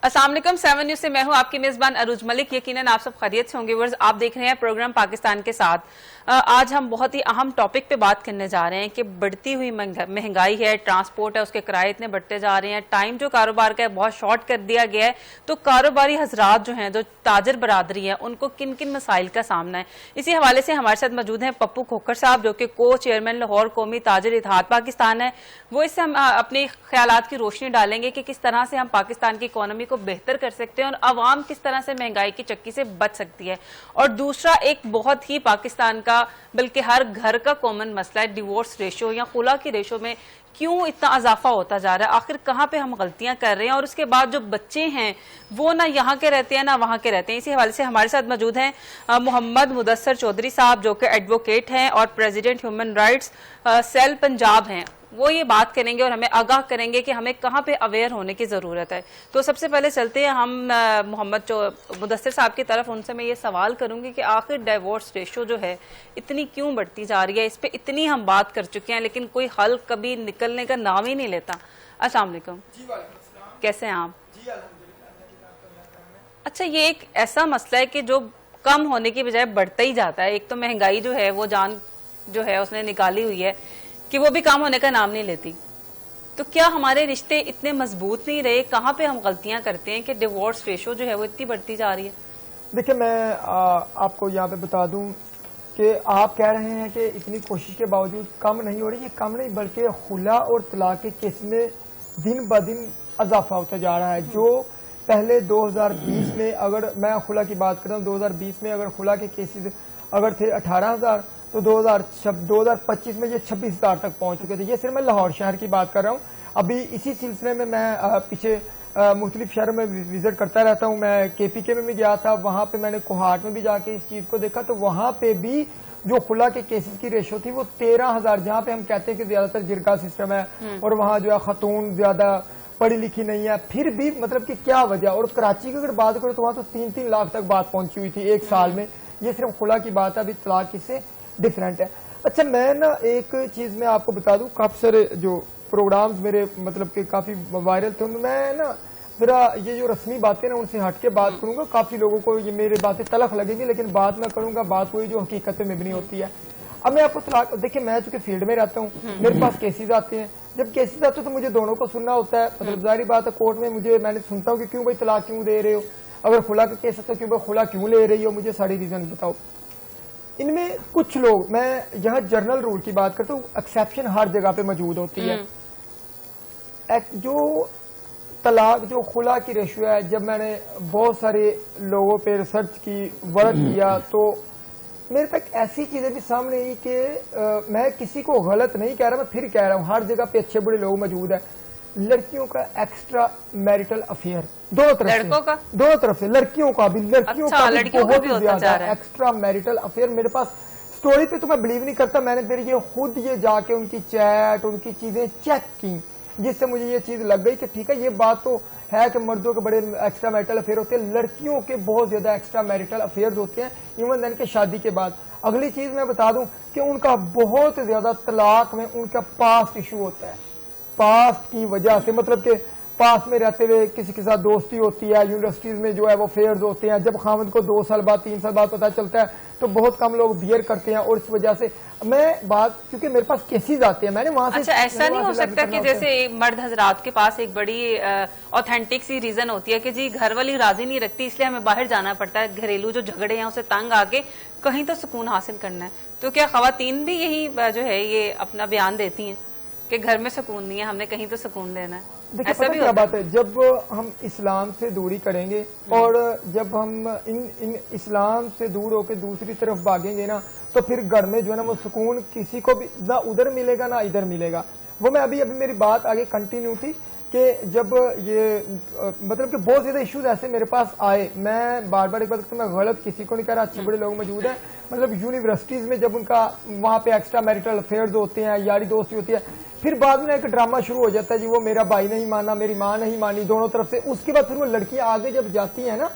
अस्सलाम वालेकुम 7 न्यूज़ से मैं हूं आपकी मेजबान अरूज मलिक। यकीनन आप सब खैरियत से होंगे। व्यूअर्स, आप देख रहे हैं प्रोग्राम पाकिस्तान के साथ। आज हम बहुत ही अहम टॉपिक पे बात करने जा रहे हैं कि बढ़ती हुई महंगाई है, ट्रांसपोर्ट है, उसके किराए इतने बढ़ते जा रहे हैं, टाइम जो कारोबार का है बहुत शॉर्ट कर दिया गया है। तो कारोबारी हजरात जो हैं, जो ताजर बरादरी है, उनको किन किन मसाइल का सामना है, इसी हवाले से हमारे साथ मौजूद हैं पप्पू खोखर साहब, जो कि को चेयरमैन लाहौर कौमी ताजर इत्तेहाद पाकिस्तान है। वो इससे हम अपने ख्यालात की रोशनी डालेंगे कि किस तरह से हम पाकिस्तान की इकोनॉमी को बेहतर कर सकते हैं और आवाम किस तरह से महंगाई की चक्की से बच सकती है। और दूसरा एक बहुत ही पाकिस्तान का बल्कि हर घर का कॉमन मसला है, डिवोर्स रेशो या खुला की रेशो में क्यों इतना इजाफा होता जा रहा है, आखिर कहाँ पे हम गलतियां कर रहे हैं। और उसके बाद जो बच्चे हैं वो ना यहाँ के रहते हैं ना वहाँ के रहते हैं। इसी हवाले से हमारे साथ मौजूद हैं मोहम्मद मुदस्सर चौधरी साहब, जो कि एडवोकेट हैं और president human rights cell Punjab हैं। वो ये बात करेंगे और हमें आगाह करेंगे कि हमें कहाँ पे अवेयर होने की ज़रूरत है। तो सबसे पहले चलते हैं हम मोहम्मद मुदस्सर साहब की तरफ। उनसे मैं ये सवाल करूंगी कि आखिर डिवोर्स रेशो जो है इतनी क्यों बढ़ती जा रही है। इस पे इतनी हम बात कर चुके हैं लेकिन कोई हल कभी निकलने का नाम ही नहीं लेता। अस्सलाम वालेकुम, कैसे हैं आप? अच्छा, ये एक ऐसा मसला है कि जो कम होने की बजाय बढ़ता ही जाता है। एक तो महंगाई जो है वो जान जो है उसने निकाली हुई है कि वो भी काम होने का नाम नहीं लेती। तो क्या हमारे रिश्ते इतने मजबूत नहीं रहे? कहाँ पे हम गलतियां करते हैं कि डिवोर्स रेशो जो है वो इतनी बढ़ती जा रही है? देखिए, मैं आपको यहाँ पे बता दूं कि आप कह रहे हैं कि इतनी कोशिश के बावजूद कम नहीं हो रही। ये कम नहीं बल्कि खुला और तलाक के केस में दिन ब दिन इजाफा होता जा रहा है। जो पहले 2020 में, अगर मैं खुला की बात कर रहा हूँ, 2020 में अगर खुला के केसेस अगर थे 18,000 तो 2025 में ये 26,000 तक पहुंच चुके थे। ये सिर्फ मैं लाहौर शहर की बात कर रहा हूँ। अभी इसी सिलसिले में मैं पीछे मुख्तलिफ शहरों में विजिट करता रहता हूँ। मैं KPK में भी गया था, वहां पे मैंने कोहाट में भी जाके इस चीज को देखा। तो वहां पे भी जो खुला के केसेस की रेशो थी वो 13,000, जहाँ पे हम कहते हैं कि ज्यादातर जिरका सिस्टम है और वहाँ जो है खतून ज्यादा पढ़ी लिखी नहीं है, फिर भी मतलब कि क्या वजह। और कराची की अगर बात करो तो वहां तो 3-3 लाख तक बात पहुंची हुई थी एक साल में। ये सिर्फ खुला की बात है, अभी तलाक से डिफरेंट है। अच्छा, मैं ना एक चीज मैं आपको बता दूं, काफी सारे जो प्रोग्राम्स मेरे मतलब के काफी वायरल थे, मैं ना जरा ये जो रस्मी बातें ना उनसे हट के बात करूंगा। काफी लोगों को ये मेरी बातें तलख लगेंगी लेकिन बात मैं करूंगा बात वही जो हकीकत में मबनी होती है। अब मैं आपको तलाक, देखिए मैं चूंकि फील्ड में रहता हूँ, मेरे पास केसेज आते हैं। जब केसेज आते हैं तो मुझे दोनों को सुनना होता है। मतलब जाहिर बात है, कोर्ट में मैंने सुनता हूँ कि क्यों भाई तलाक क्यों दे रहे हो, अगर खुला का केस है तो क्यों भाई खुला क्यों ले रही हो, मुझे सारी रीजन बताओ। इनमें कुछ लोग, मैं यहाँ जनरल रूल की बात करता हूँ, एक्सेप्शन हर जगह पे मौजूद होती है। जो तलाक जो खुला की रेशियो है, जब मैंने बहुत सारे लोगों पे रिसर्च की, वर्क किया, तो मेरे तक ऐसी चीजें भी सामने आई कि मैं किसी को गलत नहीं कह रहा, मैं फिर कह रहा हूँ हर जगह पे अच्छे बड़े लोग मौजूद है। लड़कियों का एक्स्ट्रा मैरिटल अफेयर दोनों तरफ से लड़कियों का भी, लड़कियों का भी बहुत ज्यादा एक्स्ट्रा मैरिटल अफेयर। मेरे पास स्टोरी पे तो मैं बिलीव नहीं करता, मैंने फिर ये खुद ये जाके उनकी चैट, उनकी चीजें चेक की, जिससे मुझे ये चीज लग गई कि ठीक है, ये बात तो है कि मर्दों के बड़े एक्स्ट्रा मैरिटल अफेयर होते हैं, लड़कियों के बहुत ज्यादा एक्स्ट्रा मैरिटल अफेयर होते हैं, इवन देन के शादी के बाद। अगली चीज मैं बता दूं कि उनका बहुत ज्यादा तलाक में उनका पास्ट इशू होता है। पास्ट की वजह से, मतलब कि पास में रहते हुए किसी के साथ दोस्ती होती है, यूनिवर्सिटीज में जो है वो फेयर्स होते हैं, जब खामद को 2 साल बाद 3 साल बाद पता चलता है तो बहुत कम लोग बियर करते हैं। और इस वजह से मैं बात, क्योंकि मेरे पास केसेस आते हैं, मैंने वहां से। अच्छा, ऐसा नहीं हो सकता कि जैसे मर्द हजरात के पास एक बड़ी ऑथेंटिक सी रीजन होती है कि जी घर वाली राजी नहीं रखती इसलिए हमें बाहर जाना पड़ता है, घरेलू जो झगड़े हैं उसे तंग आके कहीं तो सुकून हासिल करना है। तो क्या खवातीन भी यही जो है ये अपना बयान देती हैं कि घर में सुकून नहीं है, हमने कहीं तो सुकून लेना है? देखिए, पता क्या बात है, जब हम इस्लाम से दूरी करेंगे और जब हम इन इस्लाम से दूर होकर दूसरी तरफ भागेंगे ना, तो फिर घर में जो है ना वो सुकून किसी को भी ना उधर मिलेगा ना इधर मिलेगा। वो मैं अभी मेरी बात आगे कंटिन्यू थी कि जब ये मतलब कि बहुत ज्यादा इश्यूज ऐसे मेरे पास आए, मैं बार बार एक बात मैं गलत किसी को नहीं कह रहा, अच्छे बड़े लोग मौजूद हैं। मतलब यूनिवर्सिटीज में जब उनका वहां पे एक्स्ट्रा मैरिटल अफेयर्स होते हैं, यारी दोस्ती होती है, फिर बाद में एक ड्रामा शुरू हो जाता है, जी वो मेरा भाई नहीं माना, मेरी माँ नहीं मानी, दोनों तरफ से। उसके बाद फिर वो लड़कियां आगे जब जाती है ना,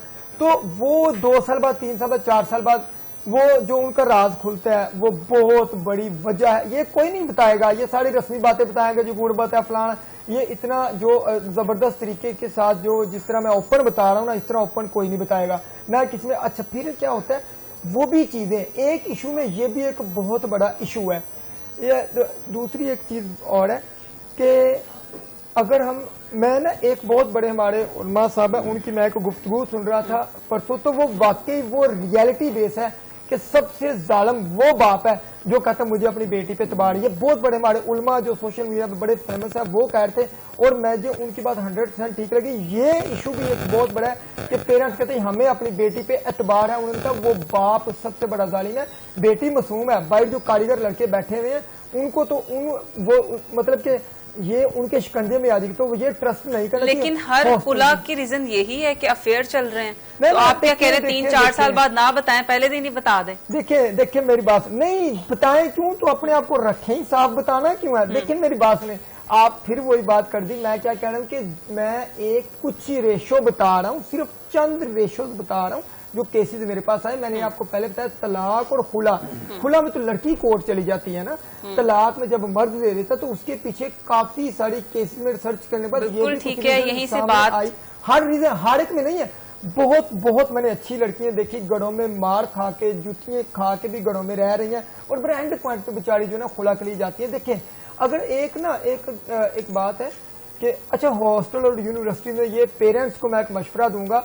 तो वो 2 साल बाद, 3 साल बाद, 4 साल बाद وہ جو ان کا راز کھلتا ہے وہ بہت بڑی وجہ ہے. یہ کوئی نہیں بتائے گا, یہ ساری رسمی باتیں بتائیں گا جو گوڑ بات ہے فلانا. یہ اتنا جو زبردست طریقے کے ساتھ جو جس طرح میں اوپن بتا رہا ہوں نا, اس طرح اوپن کوئی نہیں بتائے گا نہ کسی میں. اچھا پھر کیا ہوتا ہے وہ بھی چیزیں ایک ایشو میں, یہ بھی ایک بہت بڑا ایشو ہے. یہ دوسری ایک چیز اور ہے کہ اگر میں نا ایک بہت بڑے ہمارے علماء صاحب ہیں, ان کی میں ایک گفتگو سن رہا تھا پرسوں, تو وہ واقعی وہ ریئلٹی بیس ہے کہ سب سے ظالم وہ باپ ہے جو کہتا ہے مجھے اپنی بیٹی پہ اعتبار. یہ بہت بڑے ہمارے علماء جو سوشل میڈیا پہ بڑے فیمس ہیں وہ کہہ رہے تھے, اور میں جو ان کی بات 100% ٹھیک لگی. یہ ایشو بھی ایک بہت بڑا ہے کہ پیرنٹس کہتے ہیں ہمیں اپنی بیٹی پہ اعتبار ہے. انہوں نے کہا وہ باپ سب سے بڑا ظالم ہے. بیٹی معصوم ہے, باہر جو کاریگر لڑکے بیٹھے ہوئے ہیں ان کو تو وہ مطلب کہ یہ ان کے شکنجے میں آ جائے گی, تو یہ ٹرسٹ نہیں کرنا. لیکن ہر خلا کی ریزن یہی ہے کہ افیئر چل رہے ہیں, تو آپ کیا کہہ رہے ہیں 3-4 سال بعد نہ بتائیں, پہلے دن ہی بتا دیں. دیکھیں میری بات نہیں بتائیں کیوں, تو اپنے آپ کو رکھیں ہی صاف, بتانا کیوں ہے. لیکن میری بات میں آپ پھر وہی بات کر دی. میں کیا کہہ رہا ہوں کہ میں ایک کچھ ریشو بتا رہا ہوں, صرف چند ریشوز بتا رہا ہوں جو کیسز میرے پاس آئے. میں نے آپ کو پہلے بتایا طلاق اور خلا میں تو لڑکی کورٹ چلی جاتی ہے نا, طلاق میں جب مرد دے دیتا تو اس کے پیچھے کافی ساری کیسز میں ریسرچ کرنے پر بالکل ٹھیک ہے, یہیں سے بات آئی. ہر ریزن ہر ایک میں نہیں ہے. بہت میں نے اچھی لڑکیاں دیکھی گڑوں میں مار کھا کے, جوتیاں کھا کے بھی گڑوں میں رہ رہی ہیں, اور بڑے اینڈ پوائنٹ پہ بیچاری جو ہے نا خلا کے لیے جاتی ہیں. دیکھیں اگر ایک بات ہے کہ اچھا ہاسٹل اور یونیورسٹی میں یہ پیرنٹس کو میں ایک مشورہ دوں گا,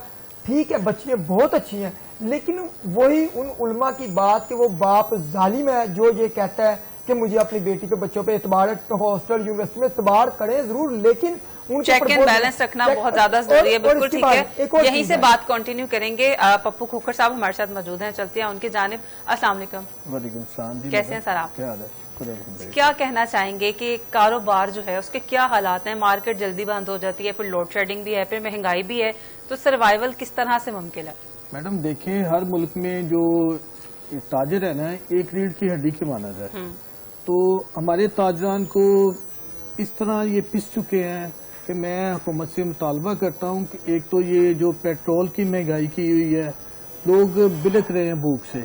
ٹھیک ہے بچیاں بہت اچھی ہیں, لیکن وہی ان علماء کی بات کہ وہ باپ ظالم ہے جو یہ کہتا ہے کہ مجھے اپنی بیٹی پہ بچوں پہ اعتبار ہے, ہاسٹل یونیورسٹی میں اعتبار کریں ضرور, لیکن چیک اینڈ بیلنس رکھنا بہت زیادہ ضروری ہے. بالکل ٹھیک ہے, یہیں سے بات کنٹینیو کریں گے. پپو کھوکھر صاحب ہمارے ساتھ موجود ہیں, چلتے ہیں ان کی جانب. السلام علیکم. وعلیکم السلام. کیسے ہیں سر آپ؟ کیا کہنا چاہیں گے کہ کاروبار جو ہے اس کے کیا حالات ہیں؟ مارکیٹ جلدی بند ہو جاتی ہے, پھر لوڈ شیڈنگ بھی ہے, پھر مہنگائی بھی ہے, تو سروائیول کس طرح سے ممکن ہے؟ میڈم دیکھیں ہر ملک میں جو تاجر ہے نا ایک ریڑھ کی ہڈی کے مانند ہے, تو ہمارے تاجران کو اس طرح یہ پس چکے ہیں کہ میں حکومت سے مطالبہ کرتا ہوں کہ ایک تو یہ جو پیٹرول کی مہنگائی کی ہوئی ہے, لوگ بلک رہے ہیں بھوک سے,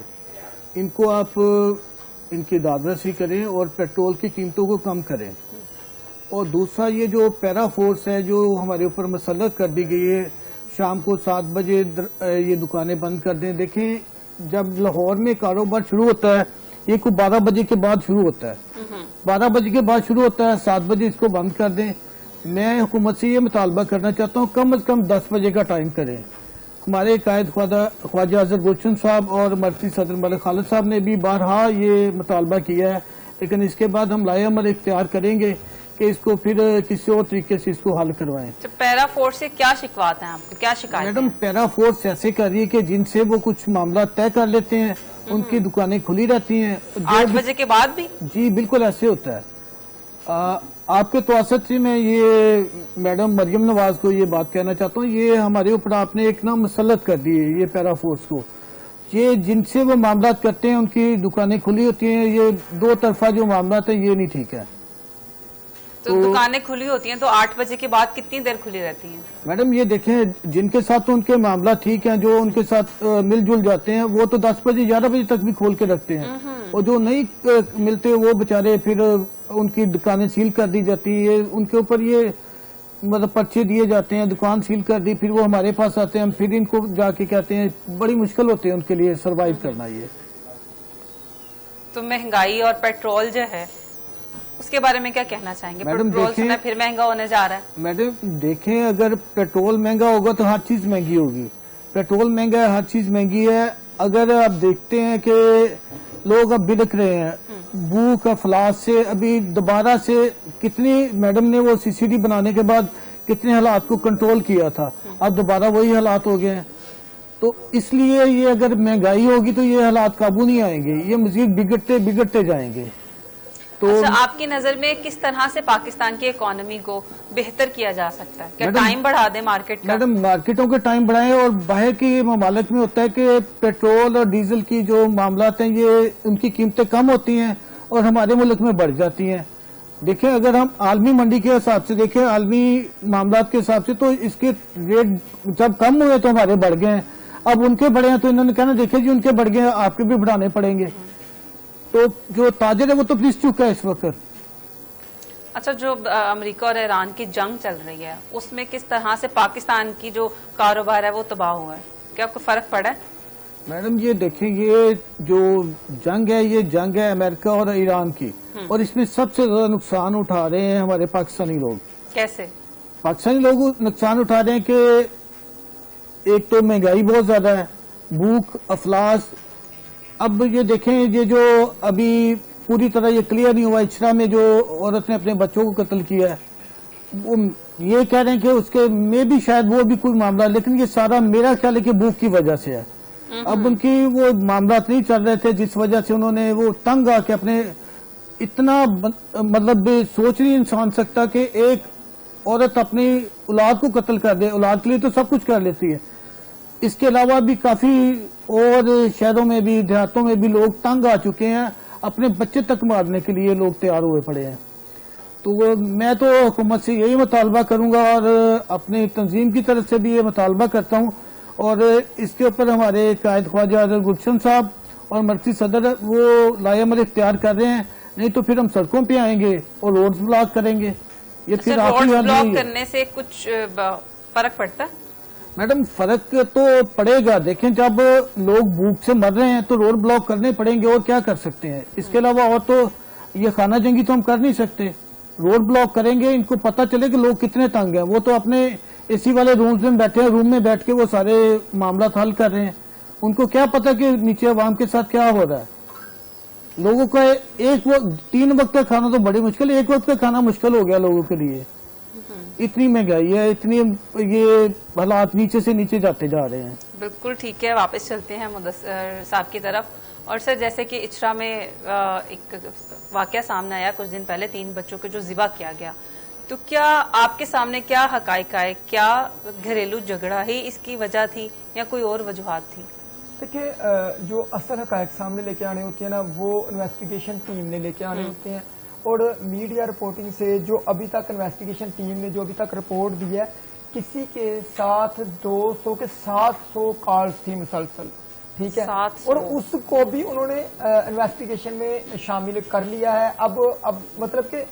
ان کو آپ ان کی داد رسی کریں اور پیٹرول کی قیمتوں کو کم کریں. اور دوسرا یہ جو پیرا فورس ہے جو ہمارے اوپر مسلط کر دی گئی ہے, شام کو 7 بجے یہ دکانیں بند کر دیں. دیکھیں جب لاہور میں کاروبار شروع ہوتا ہے یہ کوئی 12 بجے کے بعد شروع ہوتا ہے, 12 بجے کے بعد شروع ہوتا ہے, 7 بجے اس کو بند کر دیں. میں حکومت سے یہ مطالبہ کرنا چاہتا ہوں کم از کم 10 بجے کا ٹائم کریں. ہمارے قائد خواجہ اظہر گلشن صاحب اور مرکزی صدر ملک خالد صاحب نے بھی بارہا یہ مطالبہ کیا ہے, لیکن اس کے بعد ہم لائے عمل اختیار کریں گے کہ اس کو پھر کسی اور طریقے سے اس کو حل کروائیں. پیرا فورس سے کیا شکوات ہیں آپ کو, کیا شکایت؟ میڈم پیرا فورس ایسے کر رہی ہے کہ جن سے وہ کچھ معاملات طے کر لیتے ہیں, ان کی دکانیں کھلی رہتی ہیں 8 بجے کے بعد بھی. جی بالکل ایسے ہوتا ہے. آپ کے توسط سے میں یہ میڈم مریم نواز کو یہ بات کہنا چاہتا ہوں, یہ ہمارے اوپر آپ نے ایک مسلط کر دی ہے یہ پیرا فورس کو. یہ جن سے وہ معاملات کرتے ہیں ان کی دکانیں کھلی ہوتی ہیں, یہ دو طرفہ جو معاملات ہیں یہ نہیں ٹھیک ہے. تو دکانیں کھلی ہوتی ہیں تو 8 بجے کے بعد کتنی دیر کھلی رہتی ہیں؟ میڈم یہ دیکھیں جن کے ساتھ تو ان کے معاملات ٹھیک ہیں, جو ان کے ساتھ مل جل جاتے ہیں وہ تو 10 بجے 11 بجے تک بھی کھول کے رکھتے ہیں, اور جو نہیں ملتے وہ بےچارے پھر ان کی دکانیں سیل کر دی جاتی ہے. ان کے اوپر یہ مطلب پرچے دیے جاتے ہیں, دکان سیل کر دی, پھر وہ ہمارے پاس آتے ہیں, ہم پھر ان کو جا کے کہتے ہیں. بڑی مشکل ہوتی ہے ان کے لیے سروائیو کرنا. یہ تو مہنگائی اور پیٹرول جو ہے اس کے بارے میں کیا کہنا چاہیں گے؟ پیٹرول سنا پھر مہنگا ہونے جا رہا ہے. میڈم دیکھیں اگر پیٹرول مہنگا ہوگا تو ہر چیز مہنگی ہوگی. پیٹرول مہنگا ہے, ہر چیز مہنگی ہے. اگر آپ دیکھتے ہیں کہ لوگ اب بلک رہے ہیں بھوک افلاس سے, ابھی دوبارہ سے کتنی میڈم نے وہ CCD بنانے کے بعد کتنے حالات کو کنٹرول کیا تھا, اب دوبارہ وہی حالات ہو گئے ہیں. تو اس لیے یہ اگر مہنگائی ہوگی تو یہ حالات قابو نہیں آئیں گے, یہ مزید بگڑتے جائیں گے. اچھا, آپ کی نظر میں کس طرح سے پاکستان کی اکانومی کو بہتر کیا جا سکتا ہے؟ کیا ٹائم بڑھا دیں مارکیٹ کا؟ میڈم مارکیٹوں کے ٹائم بڑھائیں, اور باہر کی ممالک میں ہوتا ہے کہ پیٹرول اور ڈیزل کی جو معاملات ہیں یہ ان کی قیمتیں کم ہوتی ہیں اور ہمارے ملک میں بڑھ جاتی ہیں. دیکھیں اگر ہم عالمی منڈی کے حساب سے دیکھیں, عالمی معاملات کے حساب سے, تو اس کے ریٹ جب کم ہوئے تو ہمارے بڑھ گئے ہیں. اب ان کے بڑھے ہیں تو انہوں نے کہنا دیکھیں جی ان کے بڑھ گئے آپ کے بھی بڑھانے پڑیں گے. تو جو تاجر ہے وہ تو پس چکا ہے اس وقت. اچھا جو امریکہ اور ایران کی جنگ چل رہی ہے اس میں کس طرح سے پاکستان کی جو کاروبار ہے وہ تباہ ہوا ہے, کیا کوئی فرق پڑا ہے؟ میڈم یہ دیکھیں یہ جو جنگ ہے یہ جنگ ہے امریکہ اور ایران کی, اور اس میں سب سے زیادہ نقصان اٹھا رہے ہیں ہمارے پاکستانی لوگ. کیسے پاکستانی لوگ نقصان اٹھا رہے ہیں کہ ایک تو مہنگائی بہت زیادہ ہے, بھوک افلاس. اب یہ دیکھیں یہ جو ابھی پوری طرح یہ کلیئر نہیں ہوا اچرا میں جو عورت نے اپنے بچوں کو قتل کیا ہے, وہ یہ کہہ رہے ہیں کہ اس کے میں بھی شاید وہ بھی کوئی معاملہ, لیکن یہ سارا میرا خیال ہے کہ بھوک کی وجہ سے ہے. اب ان کی وہ معاملات نہیں چل رہے تھے جس وجہ سے انہوں نے وہ تنگ آ کے اپنے اتنا مطلب سوچ نہیں انسان سکتا کہ ایک عورت اپنی اولاد کو قتل کر دے. اولاد کے لیے تو سب کچھ کر لیتی ہے. اس کے علاوہ بھی کافی اور شہروں میں بھی دیہاتوں میں بھی لوگ تنگ آ چکے ہیں, اپنے بچے تک مارنے کے لیے لوگ تیار ہوئے پڑے ہیں. تو میں تو حکومت سے یہی مطالبہ کروں گا اور اپنی تنظیم کی طرف سے بھی یہ مطالبہ کرتا ہوں, اور اس کے اوپر ہمارے قائد خواجہ گلشن صاحب اور مرکزی صدر وہ لائے عمل اختیار کر رہے ہیں, نہیں تو پھر ہم سڑکوں پہ آئیں گے اور روڈ بلاک کریں گے. یہ پھر روڈ بلاک کرنے سے کچھ فرق پڑتا ہے؟ میڈم فرق تو پڑے گا. دیکھیں جب لوگ بھوک سے مر رہے ہیں تو روڈ بلاک کرنے پڑیں گے, اور کیا کر سکتے ہیں اس کے علاوہ. اور تو یہ خانہ جنگی تو ہم کر نہیں سکتے. روڈ بلاک کریں گے, ان کو پتہ چلے کہ لوگ کتنے تنگ ہیں. وہ تو اپنے اے سی والے رومز میں بیٹھے ہیں, روم میں بیٹھ کے وہ سارے معاملات حل کر رہے ہیں. ان کو کیا پتا کہ نیچے عوام کے ساتھ کیا ہو رہا ہے. لوگوں کا ایک وقت 3 وقت کا کھانا تو بڑی مشکل ہے, 1 وقت کا کھانا مشکل ہو گیا لوگوں کے لیے. اتنی مہنگائی ہے, اتنی یہ حالات نیچے سے نیچے جاتے جا رہے ہیں. بالکل ٹھیک ہے, واپس چلتے ہیں مدثر صاحب کی طرف. اور سر جیسے کہ اچرا میں ایک واقعہ سامنے آیا کچھ دن پہلے, 3 بچوں کو جو ذبح کیا گیا, تو کیا آپ کے سامنے کیا حقائق آئے؟ کیا گھریلو جھگڑا ہی اس کی وجہ تھی یا کوئی اور وجوہات تھی؟ دیکھیے جو اصل حقائق سامنے لے کے آنے ہوتے ہیں نا وہ انویسٹیگیشن ٹیم نے لے کے آنے ہوتے ہیں, اور میڈیا رپورٹنگ سے جو ابھی تک انویسٹیگیشن ٹیم نے جو ابھی تک رپورٹ دی ہے, کسی کے ساتھ 200 کے 700 کالز تھی مسلسل, ٹھیک ہے, اور اس کو بھی انہوں نے انویسٹیگیشن میں شامل کر لیا ہے. اب مطلب کہ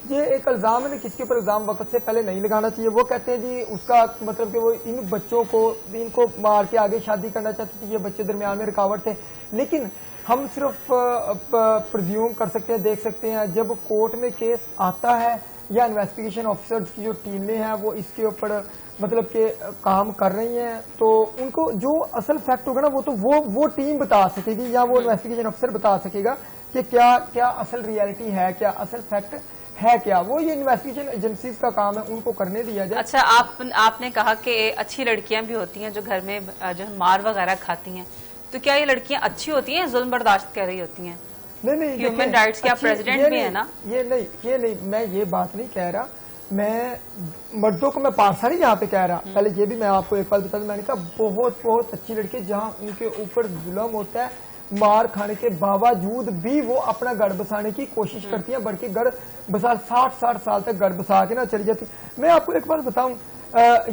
یہ ایک الزام ہے, کس کے اوپر الزام وقت سے پہلے نہیں لگانا چاہیے. وہ کہتے ہیں جی اس کا مطلب کہ وہ ان بچوں کو ان کو مار کے آگے شادی کرنا چاہتے تھے, یہ بچے درمیان میں رکاوٹ تھے. لیکن ہم صرف پرزیوم کر سکتے ہیں, دیکھ سکتے ہیں جب کورٹ میں کیس آتا ہے یا انویسٹیگیشن آفیسرز کی جو ٹیمیں ہیں وہ اس کے اوپر مطلب کہ کام کر رہی ہیں, تو ان کو جو اصل فیکٹ ہوگا نا وہ تو وہ ٹیم بتا سکے گی یا وہ انویسٹیگیشن آفیسر بتا سکے گا کہ کیا اصل ریالٹی ہے, کیا اصل فیکٹ ہے کیا. وہ یہ انویسٹیگیشن ایجنسیز کا کام ہے, ان کو کرنے دیا جائے. اچھا آپ نے کہا کہ اچھی لڑکیاں بھی ہوتی ہیں جو گھر میں جو مار وغیرہ کھاتی ہیں, تو کیا یہ لڑکیاں اچھی ہوتی ہیں, ظلم برداشت کر رہی ہوتی ہیں؟ نہیں, ہیومن رائٹس کے آپ پریزیڈنٹ بھی ہیں نا. یہ نہیں, میں یہ بات نہیں کہہ رہا. میں مردوں کو میں پارسا نہیں یہاں پہ کہہ رہا. پہلے یہ بھی میں آپ کو ایک بات بتا دوں, میں نے کہا بہت اچھی لڑکی جہاں ان کے اوپر ظلم ہوتا ہے, مار کھانے کے باوجود بھی وہ اپنا گڑھ بسانے کی کوشش کرتی ہیں, بلکہ گڑھ بسا 60 سال تک گڑھ بسا کے نہ چلی جاتی. میں آپ کو ایک بات بتاؤں,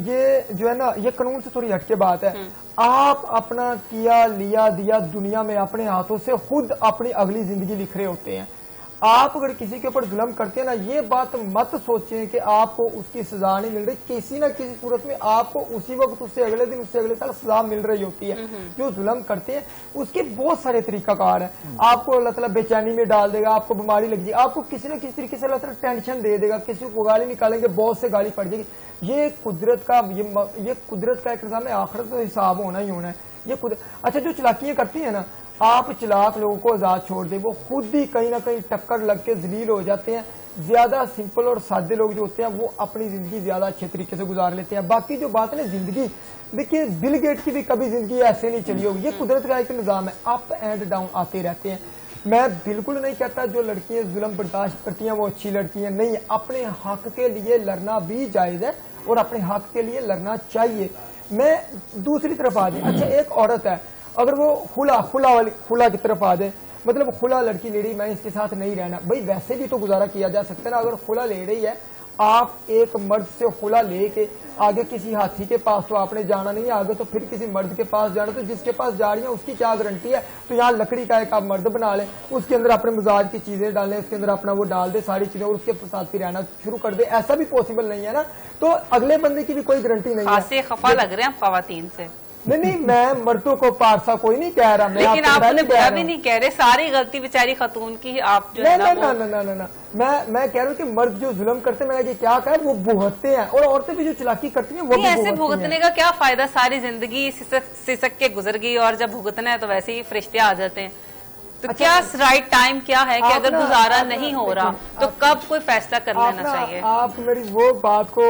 یہ جو ہے نا یہ قانون سے تھوڑی ہٹ کے بات ہے. آپ اپنا کیا لیا دیا دنیا میں اپنے ہاتھوں سے خود اپنی اگلی زندگی لکھ رہے ہوتے ہیں. آپ اگر کسی کے اوپر ظلم کرتے ہیں نا, یہ بات مت سوچیں کہ آپ کو اس کی سزا نہیں مل رہی. کسی نہ کسی صورت میں آپ کو اسی وقت اس سے اگلے دن اس سے اگلے سال سزا مل رہی ہوتی ہے. جو ظلم کرتے ہیں اس کے بہت سارے طریقہ کار ہیں. آپ کو اللہ تعالیٰ بے چینی میں ڈال دے گا, آپ کو بیماری لگ جائے گی, آپ کو کسی نہ کسی طریقے سے اللہ تعالیٰ ٹینشن دے دے گا, کسی کو گالی نکالیں گے بہت سے گالی پڑ جائے گی. یہ قدرت کا ایک نظام ہے, آخرت کا حساب ہونا ہی ہونا ہے. یہ قدرت. اچھا جو چلاکیاں کرتی ہیں نا, آپ چلاک لوگوں کو آزاد چھوڑ دیں, وہ خود ہی کہیں نہ کہیں ٹکر لگ کے ذلیل ہو جاتے ہیں. زیادہ سمپل اور سادے لوگ جو ہوتے ہیں وہ اپنی زندگی زیادہ اچھے طریقے سے گزار لیتے ہیں. باقی جو بات ہے نا زندگی, دیکھیے بل گیٹ کی بھی کبھی زندگی ایسے نہیں چلی ہوگی. یہ قدرت کا ایک نظام ہے, اپ اینڈ ڈاؤن آتے رہتے ہیں. میں بالکل نہیں کہتا جو لڑکیاں ظلم برداشت کرتی ہیں وہ اچھی لڑکیاں نہیں. اپنے حق کے لیے لڑنا بھی جائز ہے اور اپنے حق کے لیے لڑنا چاہیے. میں دوسری طرف آ جائیں, اچھا ایک عورت ہے, اگر وہ خلا کی طرف آ جائے, مطلب خلا لڑکی لے رہی, میں اس کے ساتھ نہیں رہنا, بھائی ویسے بھی تو گزارا کیا جا سکتا ہے نا. اگر خلا لے رہی ہے آپ ایک مرد سے خلا لے کے آگے کسی ہاتھی کے پاس تو آپ نے جانا نہیں ہے، آگے تو پھر کسی مرد کے پاس جانا، تو جس کے پاس جا رہی ہیں اس کی کیا گارنٹی ہے؟ تو یہاں لکڑی کا ایک آپ مرد بنا لیں، اس کے اندر اپنے مزاج کی چیزیں ڈالیں، اس کے اندر اپنا وہ ڈال دے ساری چیزیں اور اس کے ساتھ پھر رہنا شروع کر دے. ایسا بھی پاسبل نہیں ہے نا. تو اگلے بندے کی بھی کوئی گارنٹی نہیں ہے. خاصے خفا لگ رہے ہیں آپ خواتین سے. نہیں میں مردوں کو پارسا کوئی نہیں کہہ رہا، لیکن آپ نے برا بھی نہیں کہہ رہے، ساری غلطی بیچاری خاتون کی آپ جو ہے نا. میں کہہ رہا ہوں کہ مرد جو ظلم کرتے ہیں، میں نے کیا کہا وہ بھگتتے ہیں، اور عورتیں بھی جو چلاکی کرتی ہیں وہ بھی ایسے بھگتنے کا کیا فائدہ؟ ساری زندگی سسک کے گزر گئی اور جب بھگتنا ہے تو ویسے ہی فرشتے آ جاتے ہیں. تو کیا رائٹ ٹائم کیا ہے کہ اگر گزارا نہیں ہو رہا تو کب کوئی فیصلہ کر لینا چاہیے؟ آپ میری وہ بات کو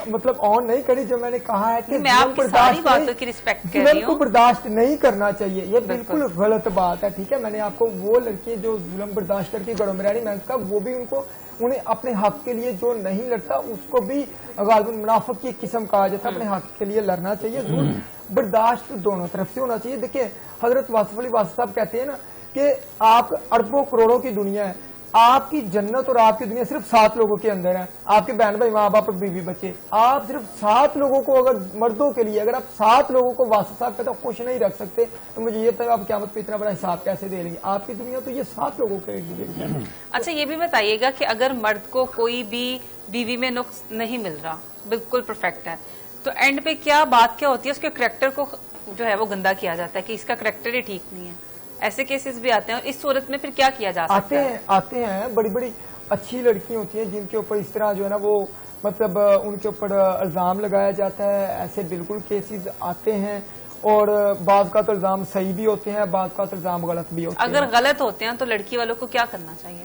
مطلب آن نہیں کری جو میں نے کہا ہے کہ میں آپ کی ساری باتوں کی ریسپیکٹ کر رہی ہوں. کو برداشت نہیں کرنا چاہیے، یہ بالکل غلط بات ہے. ٹھیک ہے، میں نے آپ کو وہ لڑکی جو ظلم برداشت کر کے گھروں میں رہی، میں نے کہا وہ بھی انہیں اپنے حق کے لیے جو نہیں لڑتا اس کو بھی غالباً منافق کی قسم کہا جاتا ہے. اپنے حق کے لیے لڑنا چاہیے، ضرور برداشت دونوں طرف سے ہونا چاہیے. دیکھیں حضرت واصف علی واصف صاحب کہتے ہیں نا کہ آپ اربوں کروڑوں کی دنیا ہے، آپ کی جنت اور آپ کی دنیا صرف 7 لوگوں کے اندر ہے. آپ کے بہن بھائی، ماں باپ، بیوی بچے، آپ صرف 7 لوگوں کو، اگر مردوں کے لیے اگر آپ 7 لوگوں کو واصف صاحب کہتے ہیں خوش نہیں رکھ سکتے تو مجھے یہ بتائیے آپ قیامت پہ اتنا بڑا حساب کیسے دے لیں گے؟ آپ کی دنیا تو یہ 7 لوگوں کے لیے. اچھا یہ بھی بتائیے گا کہ اگر مرد کو کوئی بھی بیوی میں نقص نہیں مل رہا، بالکل پرفیکٹ ہے، تو اینڈ پہ کیا بات کیا ہوتی ہے؟ اس کے کریکٹر کو جو ہے وہ گندا کیا جاتا ہے کہ اس کا کریکٹر ہی ٹھیک نہیں ہے. ایسے کیسز بھی آتے ہیں، اور اس صورت میں پھر کیا کیا جا سکتا ہے؟ آتے ہیں بڑی بڑی اچھی لڑکی ہوتی ہیں جن کے اوپر اس طرح جو ہے نا وہ مطلب ان کے اوپر الزام لگایا جاتا ہے. ایسے بالکل کیسز آتے ہیں، اور بعض کا تو الزام صحیح بھی ہوتے ہیں، بعض کا تو الزام غلط بھی ہوتے ہیں. اگر غلط ہوتے ہیں تو لڑکی والوں کو کیا کرنا چاہیے؟